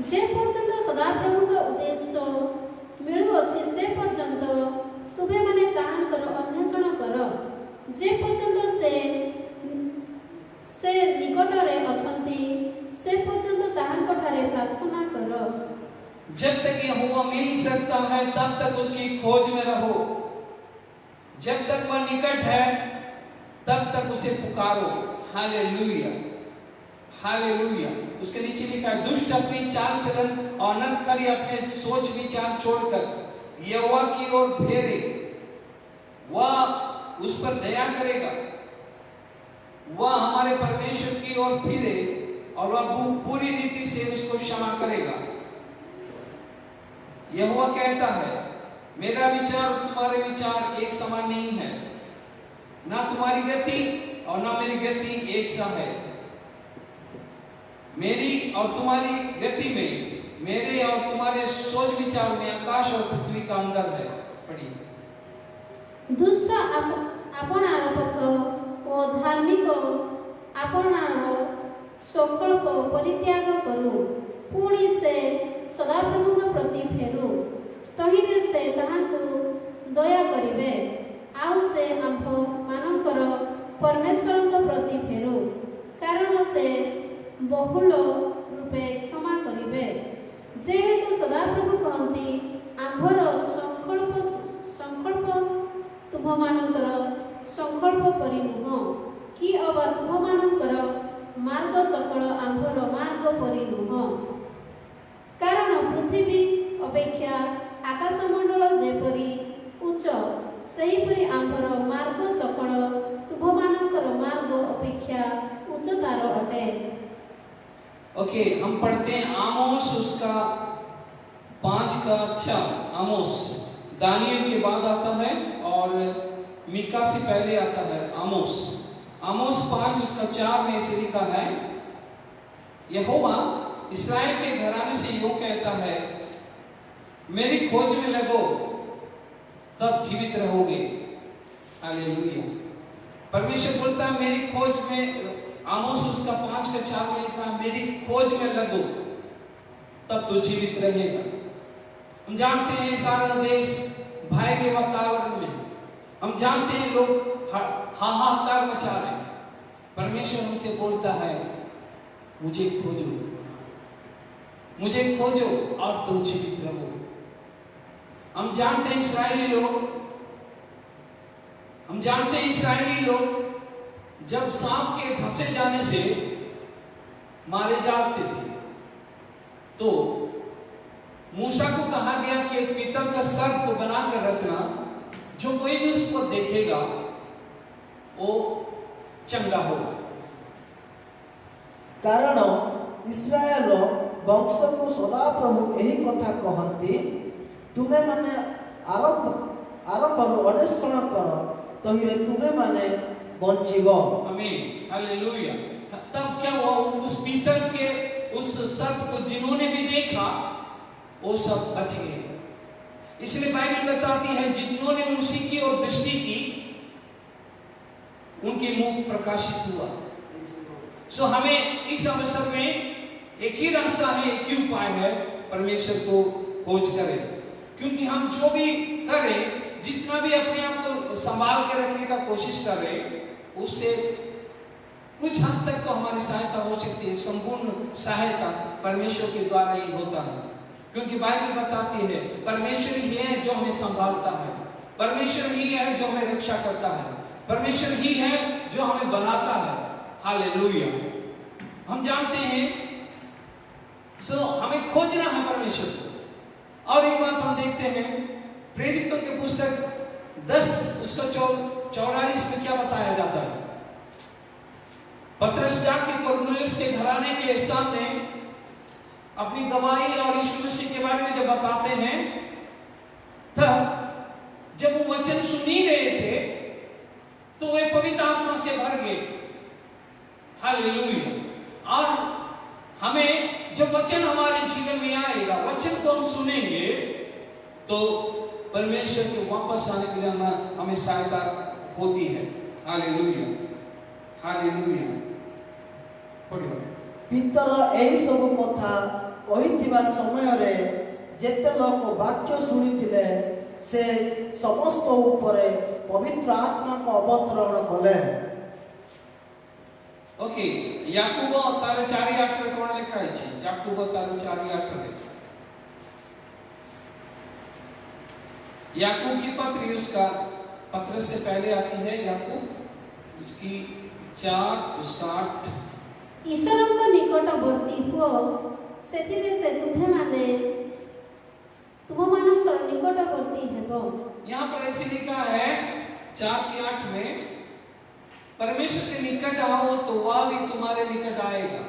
जे पर्यंत सदाप्रभु का उद्देश्य मिलु अछि से पर्यंत तुमे माने ताहाकर अन्वेषण कर। जे पर्यंत से निकट रे अछंती से पर्यंत ताहाक ठारे प्रार्थना कर। जब तक यहोवा मिल सकता है तब तक उसकी खोज में रहो। जब तक वह निकट है तब तक उसे पुकारो। हालेलुया। हालेलुया। उसके नीचे लिखा है दुष्ट अपनी चाल चलन और अनर्थकारी अपने सोच विचार छोड़कर यहोवा की ओर फेरे, वह उस पर दया करेगा। वह हमारे परमेश्वर की ओर फिरे और वह पूरी रीति से उसको क्षमा करेगा। यहोवा कहता है मेरा विचार और तुम्हारे विचार एक समान नहीं है, ना तुम्हारी गति और ना मेरी गति एक सा है। मेरी और तुम्हारी गति में मेरे और तुम्हारे सोच विचार में आकाश और पृथ्वी का अंदर है। पढ़िए। दुष्ट आपणार पथ ओ धार्मिक आपणार संकल्प परित्याग करू, पुणी से सदाप्रभु प्रति फेरु, तहिरे से ताहाकु दया करिवे, आउ से आम्भ मानकर परमेश्वर प्रति फेरु, कारण से बहुल रूपे क्षमा करिवे। जेहेतु सदाप्रभु कहती आम्भर संकल्प तुममानकर संकल्प परि नुह कि अबा तुममानकर मार्ग सकल आम्भर मार्ग परि नुह, कारण पृथ्वी अपेक्षा आकाशमंडल जेपरि उच्च सेहीपरि आम्भर मार्ग सकल तुममानकर मार्ग अपेक्षा उच्चतार अटे। ओके, हम पढ़ते हैं आमोस उसका 5 का 4। आमोस दानियल के बाद आता है और मीका से पहले आता है आमोस। आमोस 5 उसका 4 में ऐसे लिखा है, यहोवा इस्राएल के घराने से यूं कहता है, मेरी खोज में लगो तब जीवित रहोगे। हालेलुया। परमेश्वर बोलता है मेरी खोज में, आमोस उसका 5 का 4 में लिखा है, मेरी खोज में लगो तब तो जीवित रहेगा। हम जानते हैं सारा देश भय के वातावरण में, हम जानते हैं लोग हाहाकार मचा रहे हैं। परमेश्वर हमसे बोलता है मुझे खोजो, मुझे खोजो और तुम जीवित रहो। हम जानते हैं इस्राएली लोग जब सांप के फंसे जाने से मारे जाते थे, तो मूसा को कहा गया कि एक पीतल का सर्प को बनाकर रखना, जो कोई भी उस पर देखेगा वो चंगा होगा। कारण इस्राएल वंश को सदा प्रभु यही कथा कहती, तुम्हें माने आरंभ अन्वेषण कर, तहिरे तुम्हें माने बंचिब। आमीन, हालेलुया। तब क्या हुआ, उस पीतल के उस सर्प को जिन्होंने भी देखा वो सब बच गए। इसलिए बाइबल बताती है जिन्होंने उसी की ओर दृष्टि की उनके मुख प्रकाशित हुआ। सो हमें इस अवसर में एक ही रास्ता है, एक ही उपाय है, परमेश्वर को खोज करें। क्योंकि हम जो भी करें, जितना भी अपने आप को संभाल के रखने का कोशिश करें, उससे कुछ हद तक तो हमारी सहायता हो सकती है। संपूर्ण सहायता परमेश्वर के द्वारा ही होता है, क्योंकि बाइबल बताती है परमेश्वर ही है जो हमें संभालता है, परमेश्वर ही है जो हमें रक्षा करता है, परमेश्वर ही है जो हमें बनाता है। हालेलुया। हम जानते हैं, सो हमें खोजना है परमेश्वर को। और एक बात हम देखते हैं, प्रेरितों के पुस्तक 10 उसका 44 में क्या बताया जाता है। पतरस जाके कुरनेलियुस के घराने के सामने अपनी गवाही और यीशु मसीह के बारे में जब बताते हैं, तब जब वो वचन सुन ही रहे थे तो वे पवित्र आत्मा से भर गए। हालेलुया। और हमें जब वचन हमारे जीवन में आएगा, वचन को हम सुनेंगे, तो परमेश्वर के वापस आने के लिए हमें सहायता होती है। Hallelujah, hallelujah. पितर एही सब कथा कहिथिबा समय रे जेते लोक वाक्य सुनिथिले से समस्त ऊपरे पवित्र आत्मा को अवतरण कले। ओके, याकूब 4:8 रे कोन लिखा है? याकूब 4:8 रे याकूब की पत्री, उसका पत्र से पहले आती है याकूब, उसकी 4 उसका 8। ईश्वर को निकटवर्ती हुओ, सेतिरे से तुम्हें माने तुम मानकर निकटवर्ती हेबो। यहाँ पर ऐसे लिखा है 4:8 में, परमेश्वर के निकट आओ तो वह भी तुम्हारे निकट आएगा।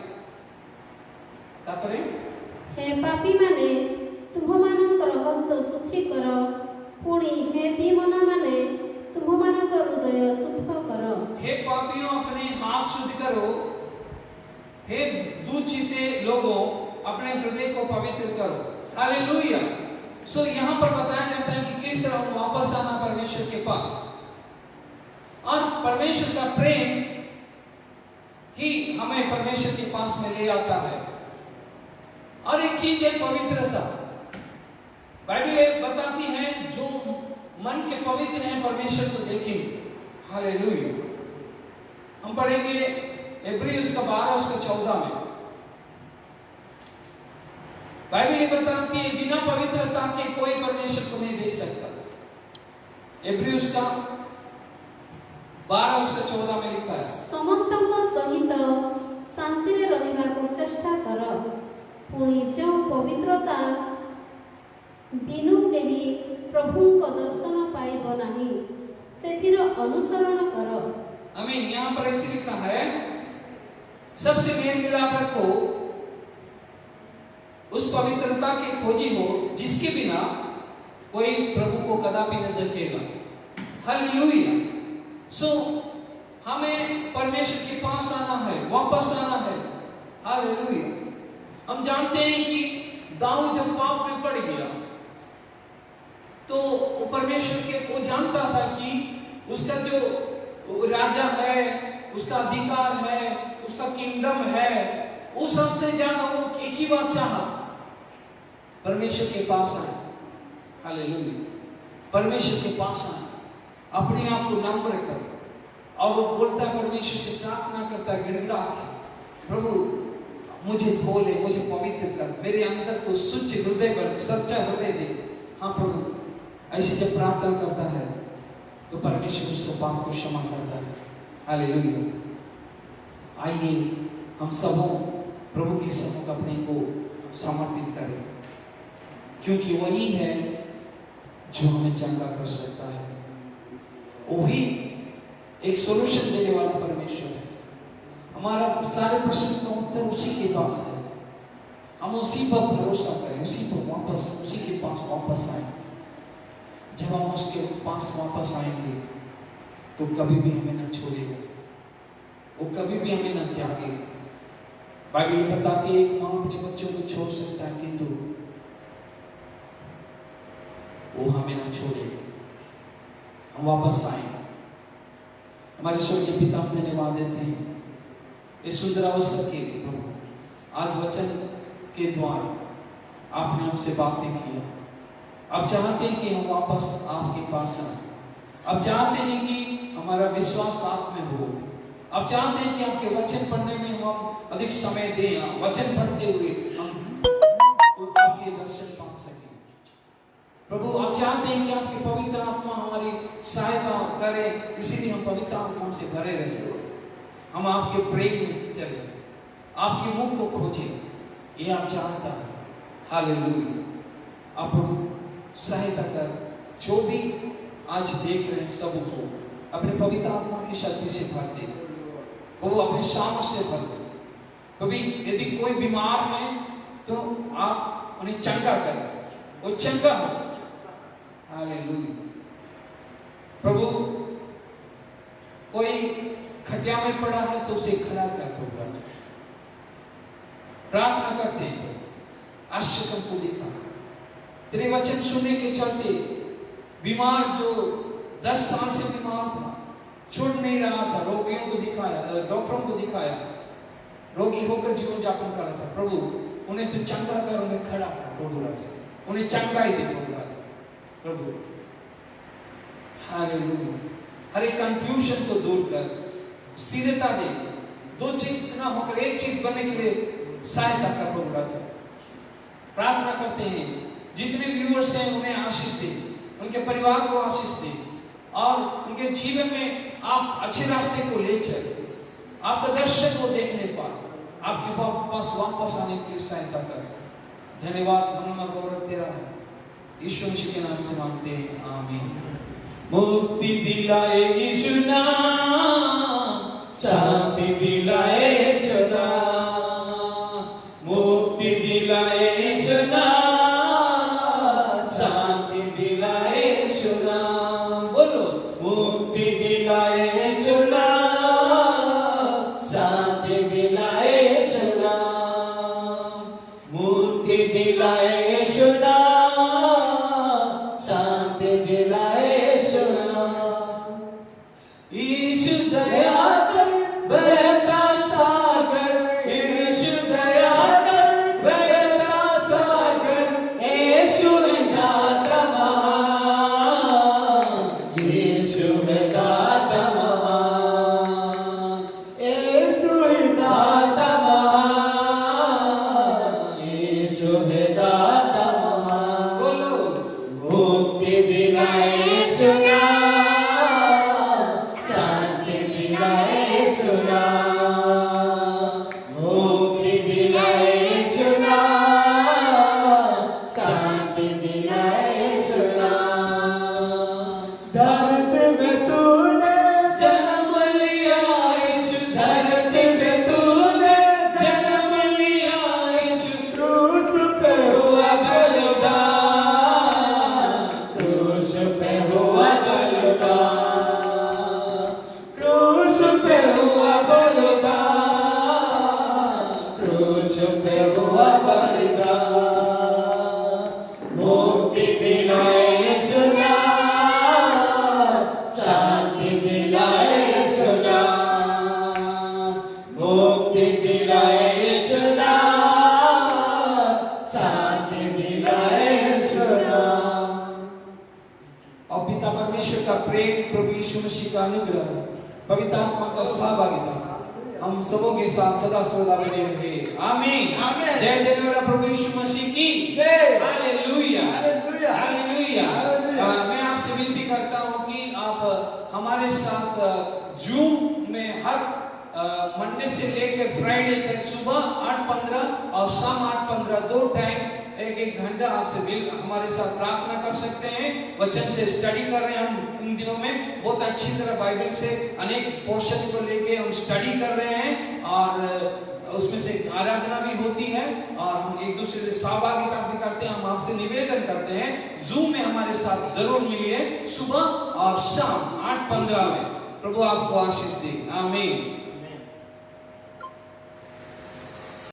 तापरे हे पापी माने तुम मानकर हस्त शुचि कर, पुणी हे दीमना माने तुम मानकर हृदय शुद्ध कर। हे पापियों अपने हाथ शुद्ध करो, हे दूषित लोगों अपने हृदय को पवित्र करो। हालेलुया। सो यहाँ पर बताया जाता है कि किस तरह वापस आना परमेश्वर के पास, और परमेश्वर का प्रेम ही हमें परमेश्वर के पास में ले आता है। और एक चीज है पवित्रता। बाइबल बताती है जो मन के पवित्र हैं परमेश्वर को देखेंगे। हालेलुया। हम पढ़ेंगे इब्री उसका 12 उसका 14 में। बाइबल बताती है बिना पवित्रता के कोई परमेश्वर को नहीं देख सकता। इब्री उसका 12 उसका 14 में लिखा है, समस्त सहित शांति रे रहिबा को चेष्टा कर, पुणी जो पवित्रता बिनु केही प्रभु को दर्शन पाइब नाही सेथिर अनुसरण कर। आमीन। यहाँ पर ऐसे लिखा है, सबसे मेल मिलाप रखो, उस पवित्रता के खोजी हो जिसके बिना कोई प्रभु को कदापि न देखेगा। हालेलुया। सो हमें परमेश्वर के पास आना है, वापस आना है। हालेलुया। हम जानते हैं कि दाऊद जब पाप में पड़ गया तो वो परमेश्वर के वो जानता था कि उसका जो राजा है, उसका अधिकार है, उसका किंगडम है, वो सबसे ज्यादा वो एक ही बात चाहा, परमेश्वर के पास आए। हालेलुया। परमेश्वर के पास आए, अपने आप को नम्र कर, और वो बोलता है परमेश्वर से प्रार्थना करता है गिड़गिड़ा के, प्रभु मुझे धो ले, मुझे पवित्र कर, मेरे अंदर को शुद्ध हृदय बन, सच्चा हृदय दे। हाँ प्रभु, ऐसे जब प्रार्थना करता है तो परमेश्वर उसके पाप को क्षमा करता है। हालेलुया। आइए हम सब प्रभु के सम्मुख अपने को समर्पित करें, क्योंकि वही है जो हमें चंगा कर सकता है। वही एक सोल्यूशन देने वाला परमेश्वर है। हमारा सारे प्रश्न का उत्तर उसी के पास है। हम उसी पर भरोसा करें, उसी पर वापस, उसी के पास वापस आए। जब हम उसके पास वापस आएंगे तो कभी भी हमें न छोड़ेगा, वो कभी भी हमें न त्यागेगा। बाइबल बताती है एक माँ अपने बच्चों को छोड़ सकता है किंतु वो हमें न छोड़ेगा। हम वापस आएंगे। हमारे स्वर्गीय पिता हम धन्यवाद देते हैं इस सुंदर अवसर के लिए। प्रभु आज वचन के द्वारा आपने हमसे बातें किया। अब चाहते हैं कि हम वापस आपके पास आए। अब चाहते हैं कि हमारा विश्वास आप में हो। अब चाहते हैं कि आपके वचन पढ़ने में हम अधिक समय दें, वचन पढ़ते हुए हम आपके दर्शन पा सकें। प्रभु अब चाहते हैं कि आपकी पवित्र आत्मा हमारी सहायता करे, इसीलिए हम पवित्र आत्मा से भरे रहे। हम आपके प्रेम में चले, आपके मुख को खोजें, ये आप चाहता है। हालेलुया। आप प्रभु सहायता कर, जो भी आज देख रहे हैं सबको अपने पवित्र आत्मा की शक्ति से भर दे, वो अपने सामर्थ से भर दे। कभी यदि कोई बीमार है तो आप उन्हें चंगा करें, वो चंगा हो। हालेलुया। प्रभु कोई खटिया में पड़ा है तो उसे खड़ा कर प्रभु। प्रार्थना करते हैं, आश्चर्य को दिखा। तेरे वचन सुनने के चलते बीमार जो 10 साल से बीमार था, छूट नहीं रहा था, रोगियों को दिखाया, डॉक्टरों को दिखाया, रोगी होकर जीवन यापन कर रहा था। प्रभु उन्हें तो चंगा कर, उन्हें खड़ा कर प्रभु राजा, उन्हें चंगाई दे प्रभु राजा। प्रभु हालेलुया। हर एक कंफ्यूजन को दूर कर, स्थिरता दे, दो चित्त ना होकर एक चित्त बनने के लिए सहायता कर प्रभु राजा। प्रार्थना करते हैं जितने व्यूअर्स हैं उन्हें आशीष दे, उनके परिवार को आशीष दे, और उनके जीवन में आप अच्छे रास्ते को ले चले, आपका दर्शन को देखने पा, आपके पास वापस आने के लिए सहायता कर। धन्यवाद, महिमा गौरव तेरा है, यीशु मसीह के नाम से मांगते हैं, आमीन। मुक्ति दिलाए यीशु नाम, शांति दिलाए यीशु नाम, मुक्ति दिलाए यीशु नाम, शांति दिलाए यीशु नाम। बोलो, मुक्ति दिलाए यीशु नाम, शांति दिलाए यीशु नाम, शांति दिलाए सुना। यीशु दया कर बहता सागर, यीशु दया कर बहता सागर, यीशु है दाता महान, यीशु है दाता महान, यीशु है दाता महान, यीशु है दाता महान। बोलो मुक्ति दिलाए सुना, शांति दिलाए सुना, मुक्ति दिलाए सुना, शांति दिलाए सुना। धरती में तूने जन्म लिया यीशु, धरती पे तूने जन्म लिया यीशु, क्रूस पे हुआ बलिदान, क्रूस पे हुआ बलिदान, क्रूस पे हुआ बलिदान, क्रूस पे हुआ बलिदान। मुक्ति दिलाए सुना, शांति दिलाए सुना, मुक्ति दिलाए सुना, शांति दिलाए सुना। और पिता परमेश्वर का प्रेम, प्रभु यीशु मसीह का अनुग्रह, पवित्र आत्मा का सहभागिता हम सबों के साथ सदा सर्वदा बने रहे। आमीन। आमीन। जय देने वाला प्रभु यीशु मसीह की जय। Hallelujah, hallelujah. हालेलुया। हालेलुया। मैं आपसे विनती करता हूँ कि आप हमारे साथ जूम में हर मंडे से लेकर फ्राइडे तक सुबह 8:15 और शाम 8:15 दो टाइम एक घंटा आपसे हमारे साथ प्रार्थना कर सकते हैं। वचन से स्टडी कर रहे हैं हम इन दिनों में, बहुत अच्छी तरह बाइबल से अनेक पोर्शन को लेके हम स्टडी कर रहे हैं और उसमें से आराधना भी होती है और हम एक दूसरे से सहभागिता भी करते हैं। हम आपसे निवेदन करते हैं जूम में हमारे साथ जरूर मिलिए सुबह और शाम 8:15 में। प्रभु आपको आशीष दे। आमीन।